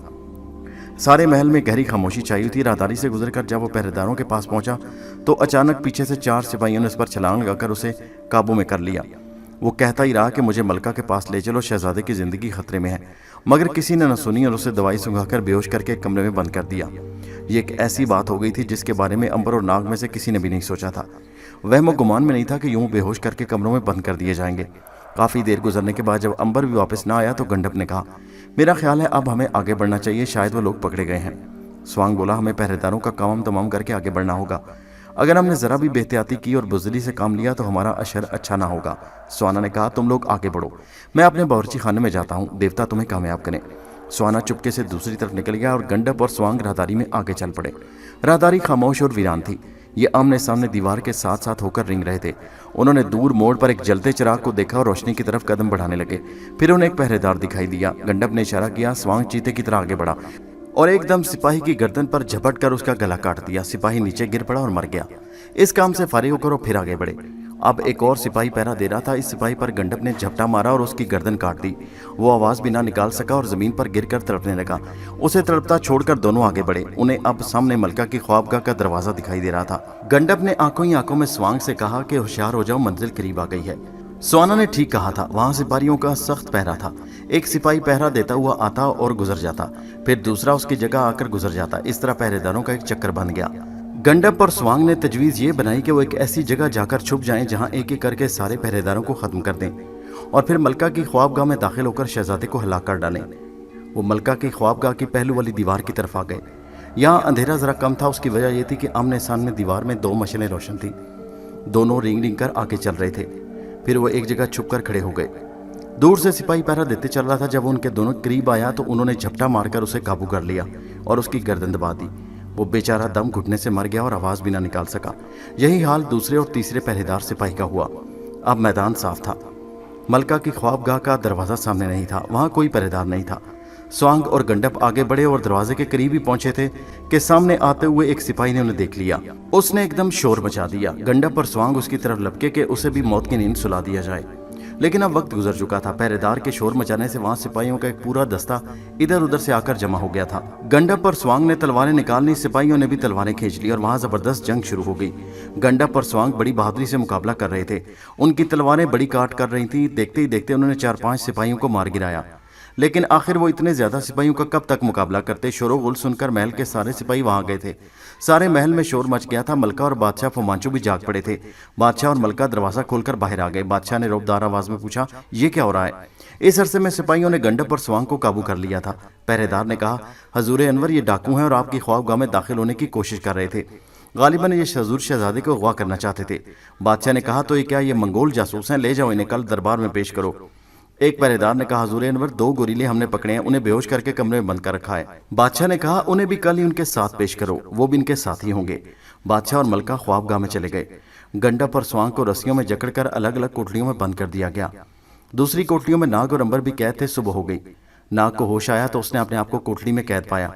सारे महल में गहरी खामोशी छाई थी। राहदारी से गुजरकर जब वो पहरेदारों के पास पहुंचा तो अचानक पीछे से 4 सिपाहियों ने उस पर छलांग लगाकर उसे काबू में कर लिया। वो कहता ही रहा कि मुझे मलका के पास ले चलो, शहजादे की जिंदगी खतरे में है, मगर किसी ने न सुनी और उसे दवाई सुंघाकर बेहोश करके एक कमरे में बंद कर दिया। ये एक ऐसी बात हो गई थी जिसके बारे में अंबर और नाग में से किसी ने भी नहीं सोचा था। वहम गुमान में नहीं था कि यूं बेहोश करके कमरों में बंद कर दिए जाएंगे। काफी देर गुजरने के बाद जब अंबर भी वापस ना आया तो गंडप ने कहा, मेरा ख्याल है अब हमें आगे बढ़ना चाहिए, शायद वो लोग पकड़े गए हैं। स्वांग बोला, हमें पहरेदारों का काम तमाम करके आगे बढ़ना होगा, अगर हमने जरा भी बेहतियाती की और बुजदली से काम लिया तो हमारा अशर अच्छा ना होगा। स्वाना ने कहा, तुम लोग आगे बढ़ो, मैं अपने बावर्ची खाने में जाता हूँ, देवता तुम्हें कामयाब करें। स्वाना चुपके से दूसरी तरफ निकल गया और गंडप और स्वांग राहदारी में आगे चल पड़े। राहदारी खामोश और वीरान थी। ये आमने सामने दीवार के साथ साथ होकर रिंग रहे थे। उन्होंने दूर मोड़ पर एक जलते चिराग को देखा और रोशनी की तरफ कदम बढ़ाने लगे। फिर उन्हें एक पहरेदार दिखाई दिया। गंडप ने इशारा किया, स्वांग चीते की तरह आगे बढ़ा और एकदम सिपाही की गर्दन पर झपट कर उसका गला काट दिया। सिपाही नीचे गिर पड़ा और मर गया। इस काम से फारिग होकर वो फिर आगे बढ़े। अब एक और सिपाही पहरा दे रहा था। इस सिपाही पर गंडप ने झपटा मारा और उसकी गर्दन काट दी। वो आवाज भी ना निकाल सका और जमीन पर गिरकर तड़पने लगा। उसे तड़पता छोड़कर दोनों आगे बढ़े। उन्हें अब सामने मलका की ख्वाबगाह का दरवाजा दिखाई दे रहा था। गंडप ने आंखों ही आंखों में स्वांग से कहा कि होशियार हो जाओ, मंजिल करीब आ गई है। स्वाना ने ठीक कहा था, वहां सिपाहियों का सख्त पहरा था। एक सिपाही पहरा देता हुआ आता और गुजर जाता, फिर दूसरा उसकी जगह आकर गुजर जाता। इस तरह पहरेदारों का एक चक्कर बन गया। गंडप और स्वांग ने तजवीज़ ये बनाई कि वो एक ऐसी जगह जाकर छुप जाएं जहां एक एक करके सारे पहरेदारों को ख़त्म कर दें और फिर मलका की ख्वाबगाह में दाखिल होकर शहजादे को हलाक कर डालें। वो मलका की ख्वाबगाह की पहलू वाली दीवार की तरफ आ गए। यहाँ अंधेरा ज़रा कम था। उसकी वजह यह थी कि आमने सामने दीवार में 2 मशालें रोशन थीं। दोनों रिंग रिंग कर आगे चल रहे थे। फिर वो एक जगह छुप कर खड़े हो गए। दूर से सिपाही पहरा देते चल रहा था। जब उनके दोनों करीब आया तो उन्होंने झपटा मारकर उसे काबू कर लिया और उसकी गर्दन दबा दी। वो बेचारा दम घुटने से मर गया और आवाज भी ना निकाल सका। यही हाल दूसरे और तीसरे पहरेदार सिपाही का हुआ। अब मैदान साफ था। मलका की ख्वाबगाह का दरवाजा सामने नहीं था, वहां कोई पहरेदार नहीं था। स्वांग और गंडप आगे बढ़े और दरवाजे के करीब ही पहुंचे थे कि सामने आते हुए एक सिपाही ने उन्हें देख लिया। उसने एकदम शोर मचा दिया। गंडप और स्वांग उसकी तरफ लपके कि उसे भी मौत की नींद सुला दिया जाए। لیکن اب وقت گزر چکا تھا۔ پہرےدار کے شور مچانے سے وہاں سپاہیوں کا ایک پورا دستہ ادھر ادھر سے آ کر جمع ہو گیا تھا۔ گنڈپ اور سوانگ نے تلواریں نکال لی، سپاہیوں نے بھی تلواریں کھینچ لی اور وہاں زبردست جنگ شروع ہو گئی۔ گنڈپ اور سوانگ بڑی بہادری سے مقابلہ کر رہے تھے، ان کی تلواریں بڑی کاٹ کر رہی تھیں۔ دیکھتے ہی دیکھتے انہوں نے 4-5 سپاہیوں کو مار گرایا، لیکن آخر وہ اتنے زیادہ سپاہیوں کا کب تک مقابلہ کرتے؟ شور و غل سن کر محل کے سارے سپاہی وہاں گئے تھے۔ سارے محل میں شور مچ گیا تھا۔ ملکہ اور بادشاہ فومانچو بھی جاگ پڑے تھے۔ بادشاہ اور ملکہ دروازہ کھول کر باہر آ گئے۔ بادشاہ نے رعبدار آواز میں پوچھا، یہ کیا ہو رہا ہے؟ اس عرصے میں سپاہیوں نے گنڈپ اور سوانگ کو قابو کر لیا تھا۔ پہرےدار نے کہا، حضور انور یہ ڈاکو ہیں اور آپ کی خوابگاہ میں داخل ہونے کی کوشش کر رہے تھے۔ غالباً یہ حضور شہزادے کو اغوا کرنا چاہتے تھے۔ بادشاہ نے کہا، تو یہ کیا یہ منگول جاسوس ہیں؟ لے جاؤ انہیں، کل دربار میں پیش کرو۔ ایک پہرےدار نے کہا، حضور انور 2 گوریلے ہم نے پکڑے ہیں، انہیں بے ہوش کر کے کمرے میں بند کر رکھا ہے۔ بادشاہ نے کہا، انہیں بھی کل ہی ان کے ساتھ پیش کرو، وہ بھی ان کے ساتھ ہی ہوں گے۔ بادشاہ اور ملکہ خوابگاہ میں چلے گئے۔ گنڈپ اور سوانگ کو رسیوں میں جکڑ کر الگ الگ کوٹلیوں میں بند کر دیا گیا۔ دوسری کوٹلیوں میں ناگ اور امبر بھی قید تھے۔ صبح ہو گئی۔ ناگ کو ہوش آیا تو اس نے اپنے آپ کو کوٹلی میں قید پایا۔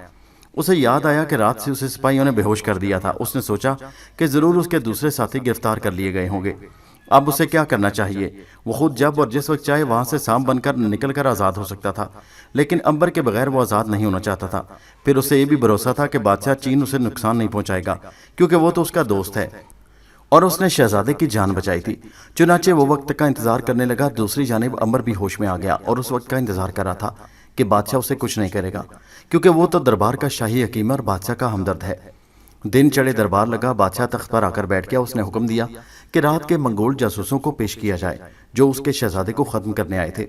اسے یاد آیا کہ رات سے اسے سپاہیوں نے بے ہوش کر دیا تھا۔ اس نے سوچا کہ ضرور اس کے دوسرے ساتھی گرفتار کر لیے گئے ہوں گے۔ اب اسے کیا کرنا چاہیے؟ وہ خود جب اور جس وقت چاہے وہاں سے سانپ بن کر نکل کر آزاد ہو سکتا تھا، لیکن امبر کے بغیر وہ آزاد نہیں ہونا چاہتا تھا۔ پھر اسے یہ بھی بھروسہ تھا کہ بادشاہ چین اسے نقصان نہیں پہنچائے گا، کیونکہ وہ تو اس کا دوست ہے اور اس نے شہزادے کی جان بچائی تھی۔ چنانچہ وہ وقت کا انتظار کرنے لگا۔ دوسری جانب امبر بھی ہوش میں آ گیا اور اس وقت کا انتظار کر رہا تھا کہ بادشاہ اسے کچھ نہیں کرے گا، کیونکہ وہ تو دربار کا شاہی حکیم اور بادشاہ کا ہمدرد ہے۔ دن چڑھے دربار لگا۔ بادشاہ تخت پر آ کر بیٹھ گیا۔ اس نے حکم دیا کہ رات کے منگول جاسوسوں کو پیش کیا جائے جو اس کے شہزادے کو ختم کرنے آئے تھے۔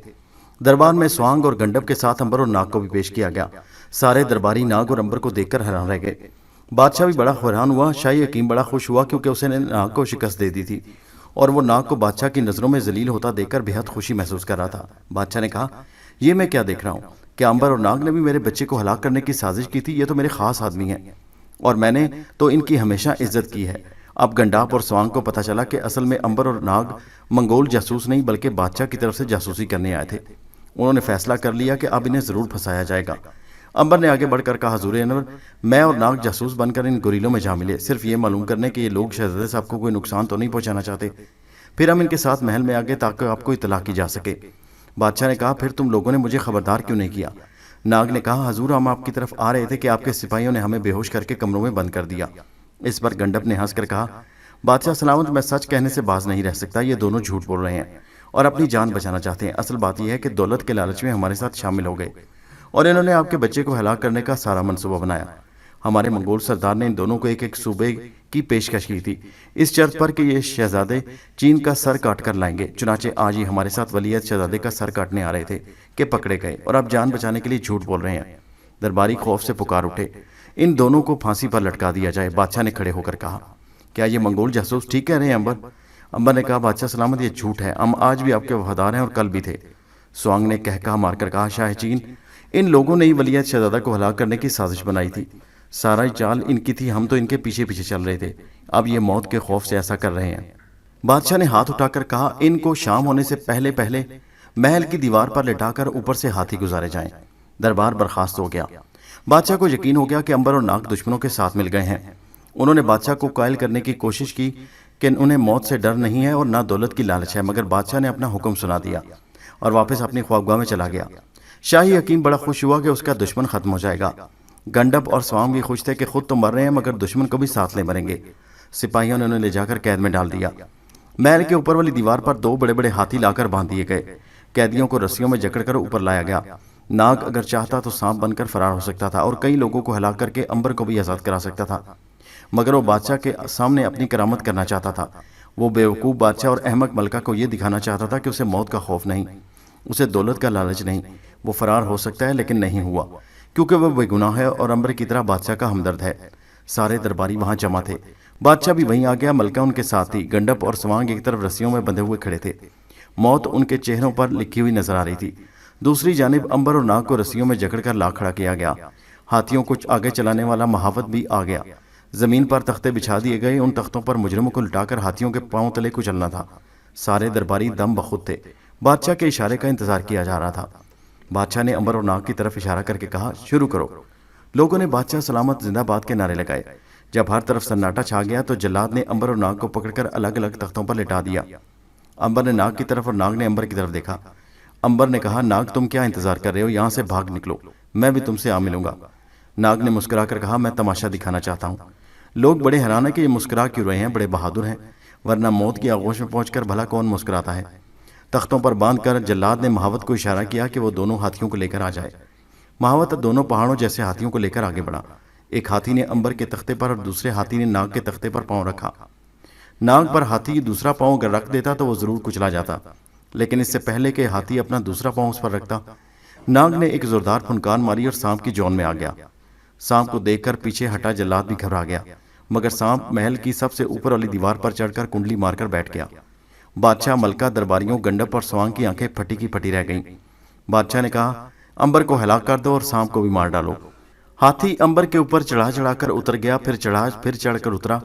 دربار میں سوانگ اور گنڈپ کے ساتھ امبر اور ناگ کو بھی پیش کیا گیا۔ سارے درباری ناگ اور امبر کو دیکھ کر حیران رہ گئے۔ بادشاہ بھی بڑا حیران ہوا۔ شاہی حکیم بڑا خوش ہوا، کیونکہ اسے نے ناگ کو شکست دے دی تھی اور وہ ناگ کو بادشاہ کی نظروں میں ذلیل ہوتا دیکھ کر بہت خوشی محسوس کر رہا تھا۔ بادشاہ نے کہا، یہ میں کیا دیکھ رہا ہوں؟ کیا امبر اور ناگ نے بھی میرے بچے کو ہلاک کرنے کی سازش کی تھی؟ یہ تو میرے خاص آدمی ہیں اور میں نے تو ان کی ہمیشہ عزت کی ہے۔ اب گنڈاپ اور سوانگ کو پتہ چلا کہ اصل میں امبر اور ناگ منگول جاسوس نہیں بلکہ بادشاہ کی طرف سے جاسوسی کرنے آئے تھے۔ انہوں نے فیصلہ کر لیا کہ اب انہیں ضرور پھنسایا جائے گا۔ امبر نے آگے بڑھ کر کہا، حضور انور میں اور ناگ جاسوس بن کر ان گوریلوں میں جا ملے، صرف یہ معلوم کرنے کہ یہ لوگ شہزادے صاحب کو کوئی نقصان تو نہیں پہنچانا چاہتے۔ پھر ہم ان کے ساتھ محل میں آگے تاکہ آپ کو اطلاع کی جا سکے۔ بادشاہ نے کہا، پھر تم لوگوں نے مجھے خبردار کیوں نہیں کیا؟ ناگ نے کہا، حضور ہم آپ کی طرف آ رہے تھے کہ آپ کے سپاہیوں نے ہمیں بے ہوش کر کے کمروں میں بند کر دیا۔ اس پر گنڈپ نے ہنس کر کہا، بادشاہ سلامت میں سچ کہنے سے باز نہیں رہ سکتا، یہ دونوں جھوٹ بول رہے ہیں اور اپنی جان بچانا چاہتے ہیں۔ اصل بات یہ ہے کہ دولت کے لالچ میں ہمارے ساتھ شامل ہو گئے اور انہوں نے آپ کے بچے کو ہلاک کرنے کا سارا منصوبہ بنایا۔ ہمارے منگول سردار نے ان دونوں کو ایک ایک صوبے کی پیشکش کی تھی، اس شرط پر کہ یہ شہزادے چین کا سر کاٹ کر لائیں گے۔ چنانچہ آج ہی ہمارے ساتھ ولیعہد شہزادے کا سر کاٹنے آ رہے تھے کہ پکڑے گئے اور اب جان بچانے کے لیے جھوٹ بول رہے ہیں۔ درباری خوف سے پکار اٹھے، ان دونوں کو پھانسی پر لٹکا دیا جائے۔ بادشاہ نے کھڑے ہو کر کہا، کیا یہ منگول جاسوس ٹھیک کہہ رہے ہیں امبر؟ امبر نے کہا، بادشاہ سلامت یہ جھوٹ ہے، ہم آج بھی آپ کے وفادار ہیں اور کل بھی تھے۔ سوانگ نے کہا مار کر کہا، شاہ چین ان لوگوں نے ہی ولیعہد شہزادہ کو ہلاک کرنے کی سازش بنائی تھی، سارا چال ان کی تھی، ہم تو ان کے پیچھے پیچھے چل رہے تھے، اب یہ موت کے خوف سے ایسا کر رہے ہیں۔ بادشاہ نے ہاتھ اٹھا کر کہا، ان کو شام ہونے سے پہلے پہلے محل کی دیوار پر لٹا کر اوپر سے ہاتھی گزارے جائیں۔ دربار برخاست ہو گیا۔ بادشاہ کو یقین ہو گیا کہ امبر اور ناگ دشمنوں کے ساتھ مل گئے ہیں۔ انہوں نے بادشاہ کو قائل کرنے کی کوشش کی کہ انہیں موت سے ڈر نہیں ہے اور نہ دولت کی لالچ ہے، مگر بادشاہ نے اپنا حکم سنا دیا اور واپس اپنی خوابگاہ میں چلا گیا۔ شاہی حکیم بڑا خوش ہوا کہ اس کا دشمن ختم ہو جائے گا۔ گنڈپ اور سوانگ بھی خوش تھے کہ خود تو مر رہے ہیں مگر دشمن کو بھی ساتھ لے مریں گے۔ سپاہیوں نے انہیں لے جا کر قید میں ڈال دیا۔ محل کے اوپر والی دیوار پر 2 بڑے بڑے ہاتھی لا کر باندھ دیے گئے۔ قیدیوں کو رسیوں میں جکڑ کر اوپر لایا گیا۔ ناگ اگر چاہتا تو سانپ بن کر فرار ہو سکتا تھا اور کئی لوگوں کو ہلاک کر کے امبر کو بھی آزاد کرا سکتا تھا، مگر وہ بادشاہ کے سامنے اپنی کرامت کرنا چاہتا تھا۔ وہ بیوقوف بادشاہ اور احمق ملکہ کو یہ دکھانا چاہتا تھا کہ اسے موت کا خوف نہیں، اسے دولت کا لالچ نہیں، وہ فرار ہو سکتا ہے لیکن نہیں ہوا، کیونکہ وہ بے گناہ ہے اور امبر کی طرح بادشاہ کا ہمدرد ہے۔ سارے درباری وہاں جمع تھے۔ بادشاہ بھی وہیں آ گیا، ملکہ ان کے ساتھ تھی۔ گنڈپ اور سوانگ ایک طرف رسیوں میں بندھے ہوئے کھڑے تھے، موت ان کے چہروں پر لکھی ہوئی نظر آ رہی تھی۔ دوسری جانب امبر اور ناگ کو رسیوں میں جکڑ کر لا کھڑا کیا گیا۔ ہاتھیوں کو آگے چلانے والا مہاوت بھی آ گیا۔ زمین پر تختے بچھا دیے گئے، ان تختوں پر مجرموں کو لٹا کر ہاتھیوں کے پاؤں تلے کچلنا تھا۔ سارے درباری دم بخود تھے، بادشاہ کے اشارے کا انتظار کیا جا رہا تھا۔ بادشاہ نے امبر اور ناگ کی طرف اشارہ کر کے کہا، شروع کرو۔ لوگوں نے بادشاہ سلامت زندہ باد کے نعرے لگائے۔ جب ہر طرف سناٹا چھا گیا تو جلاد نے امبر اور ناگ کو پکڑ کر الگ الگ تختوں پر لٹا دیا۔ अंबर ने नाग की तरफ और नाग ने अंबर की तरफ देखा। अंबर ने कहा, नाग तुम क्या इंतजार कर रहे हो, यहाँ से भाग निकलो, मैं भी तुमसे आ मिलूंगा। नाग ने मुस्कुराकर कहा, मैं तमाशा दिखाना चाहता हूँ। लोग बड़े हैरान है कि ये मुस्कुरा क्यों रहे हैं, बड़े बहादुर हैं, वरना मौत की आगोश में पहुंचकर भला कौन मुस्कुराता है। तख्तों पर बांधकर जल्लाद ने महावत को इशारा किया कि वो दोनों हाथियों को लेकर आ जाए। महावत दोनों पहाड़ों जैसे हाथियों को लेकर आगे बढ़ा। एक हाथी ने अंबर के तख्ते पर और दूसरे हाथी ने नाग के तख्ते पर पांव रखा। नाग पर हाथी दूसरा पांव अगर रख देता तो वो जरूर कुचला जाता, लेकिन इससे पहले कि हाथी अपना दूसरा पांव उस पर रखता, नाग ने एक जोरदार फुनकार मारी और सांप की जौन में आ गया। सांप को देखकर पीछे हटा जल्लाद भी घबरा गया, मगर सांप महल की सबसे ऊपर वाली दीवार पर चढ़कर कुंडली मारकर बैठ गया। बादशाह, मलका, दरबारियों, गंडप और स्वांग की आंखें फटी की फटी रह गईं। बादशाह ने कहा, अंबर को हलाक कर दो और सांप को भी मार डालो। हाथी अंबर के ऊपर चढ़ा चढ़ाकर उतर गया, फिर चढ़कर उतरा।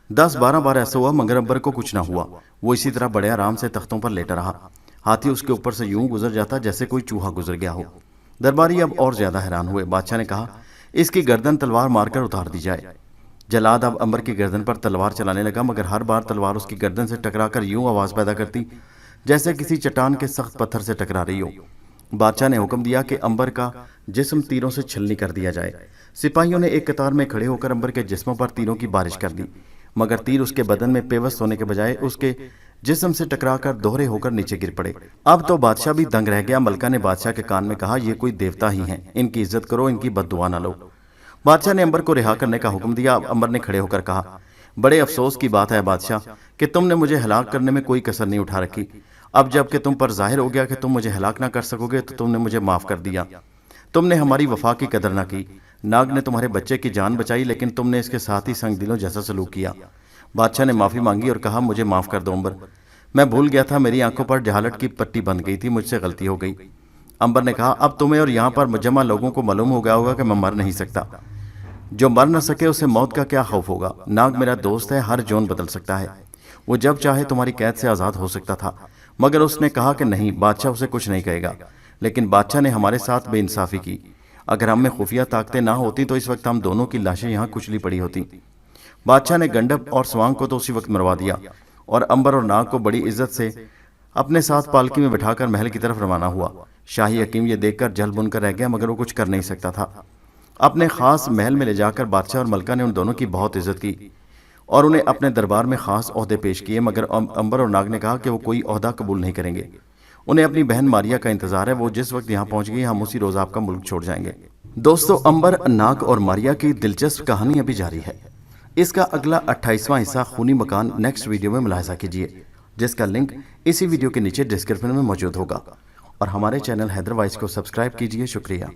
10-12 बार ऐसा हुआ, मगर अंबर को कुछ ना हुआ। वो इसी तरह बड़े आराम से तख्तों पर लेटा रहा। हाथी उसके ऊपर से यूं गुजर जाता जैसे कोई चूहा गुजर गया हो। दरबारी अब और ज्यादा हैरान हुए। बादशाह ने कहा, इसकी गर्दन तलवार मारकर उतार दी जाए। जल्लाद अब अंबर की गर्दन पर तलवार चलाने लगा, मगर हर बार तलवार उसकी गर्दन से टकराकर यूं आवाज पैदा करती जैसे किसी चट्टान के सख्त पत्थर से टकरा रही हो। बादशाह ने हुक्म दिया कि अंबर का जिस्म तीरों से छलनी कर दिया जाए। सिपाहियों ने एक कतार में खड़े होकर अंबर के जिस्मों पर तीरों की बारिश कर दी, मगर तीर उसके बदन में पेवस्त होने के बजाय उसके जिस्म से टकराकर दोहरे होकर नीचे गिर पड़े। अब तो बादशाह भी दंग रह गया। मलका ने बादशाह के कान में कहा, ये कोई देवता ही हैं, इनकी इज्जत करो, इनकी बद्दुआ ना लो। बादशाह ने अंबर को रिहा करने का हुक्म दिया। अंबर ने खड़े होकर कहा, बड़े अफसोस की बात है बादशाह कि तुमने मुझे हलाक करने में कोई कसर नहीं उठा रखी। अब जबकि तुम पर जाहिर हो गया कि तुम मुझे हलाक ना कर सकोगे, तो तुमने मुझे माफ कर दिया। तुमने हमारी वफा की कदर ना की। नाग ने तुम्हारे बच्चे की जान बचाई, लेकिन तुमने इसके साथ ही संग दिलों जैसा सलूक किया। बादशाह ने माफी मांगी और कहा, मुझे माफ कर दो अंबर, मैं भूल गया था, मेरी आंखों पर जहालत की पट्टी बंध गई थी, मुझसे गलती हो गई। अंबर ने कहा, अब तुम्हें और यहाँ पर जमा लोगों को मालूम हो गया होगा कि मैं मर नहीं सकता। जो मर न सके उसे मौत का क्या खौफ होगा। नाग मेरा दोस्त है, हर जौन बदल सकता है। वो जब चाहे तुम्हारी कैद से आज़ाद हो सकता था, मगर उसने कहा कि नहीं, बादशाह उसे कुछ नहीं कहेगा। लेकिन बादशाह ने हमारे साथ बेइंसाफी की। अगर हम में खुफिया ताकतें ना होती तो इस वक्त हम दोनों की लाशें यहाँ कुचली पड़ी होती। बादशाह ने गंडप और स्वांग को तो उसी वक्त मरवा दिया और अंबर और नाग को बड़ी इज्जत से अपने साथ पालकी में बिठाकर महल की तरफ रवाना हुआ। शाही हकीम ये देखकर जल बुनकर रह गया, मगर वो कुछ कर नहीं सकता था। अपने खास महल में ले जाकर बादशाह और मलका ने उन दोनों की बहुत इज्जत की और उन्हें अपने दरबार में खास ओहदे पेश किए, मगर अंबर और नाग ने कहा कि वो कोई ओहदा कबूल नहीं करेंगे। उन्हें अपनी बहन मारिया का इंतजार है, वो जिस वक्त यहाँ पहुंच गई हम उसी रोज आपका मुल्क छोड़ जाएंगे। दोस्तों, अंबर, नाग और मारिया की दिलचस्प कहानी अभी जारी है। इसका अगला 28वां हिस्सा खूनी मकान नेक्स्ट वीडियो में मुलाहिजा कीजिए, जिसका लिंक इसी वीडियो के नीचे डिस्क्रिप्शन में मौजूद होगा। और हमारे चैनल हैदर वॉइस को सब्सक्राइब कीजिए। शुक्रिया।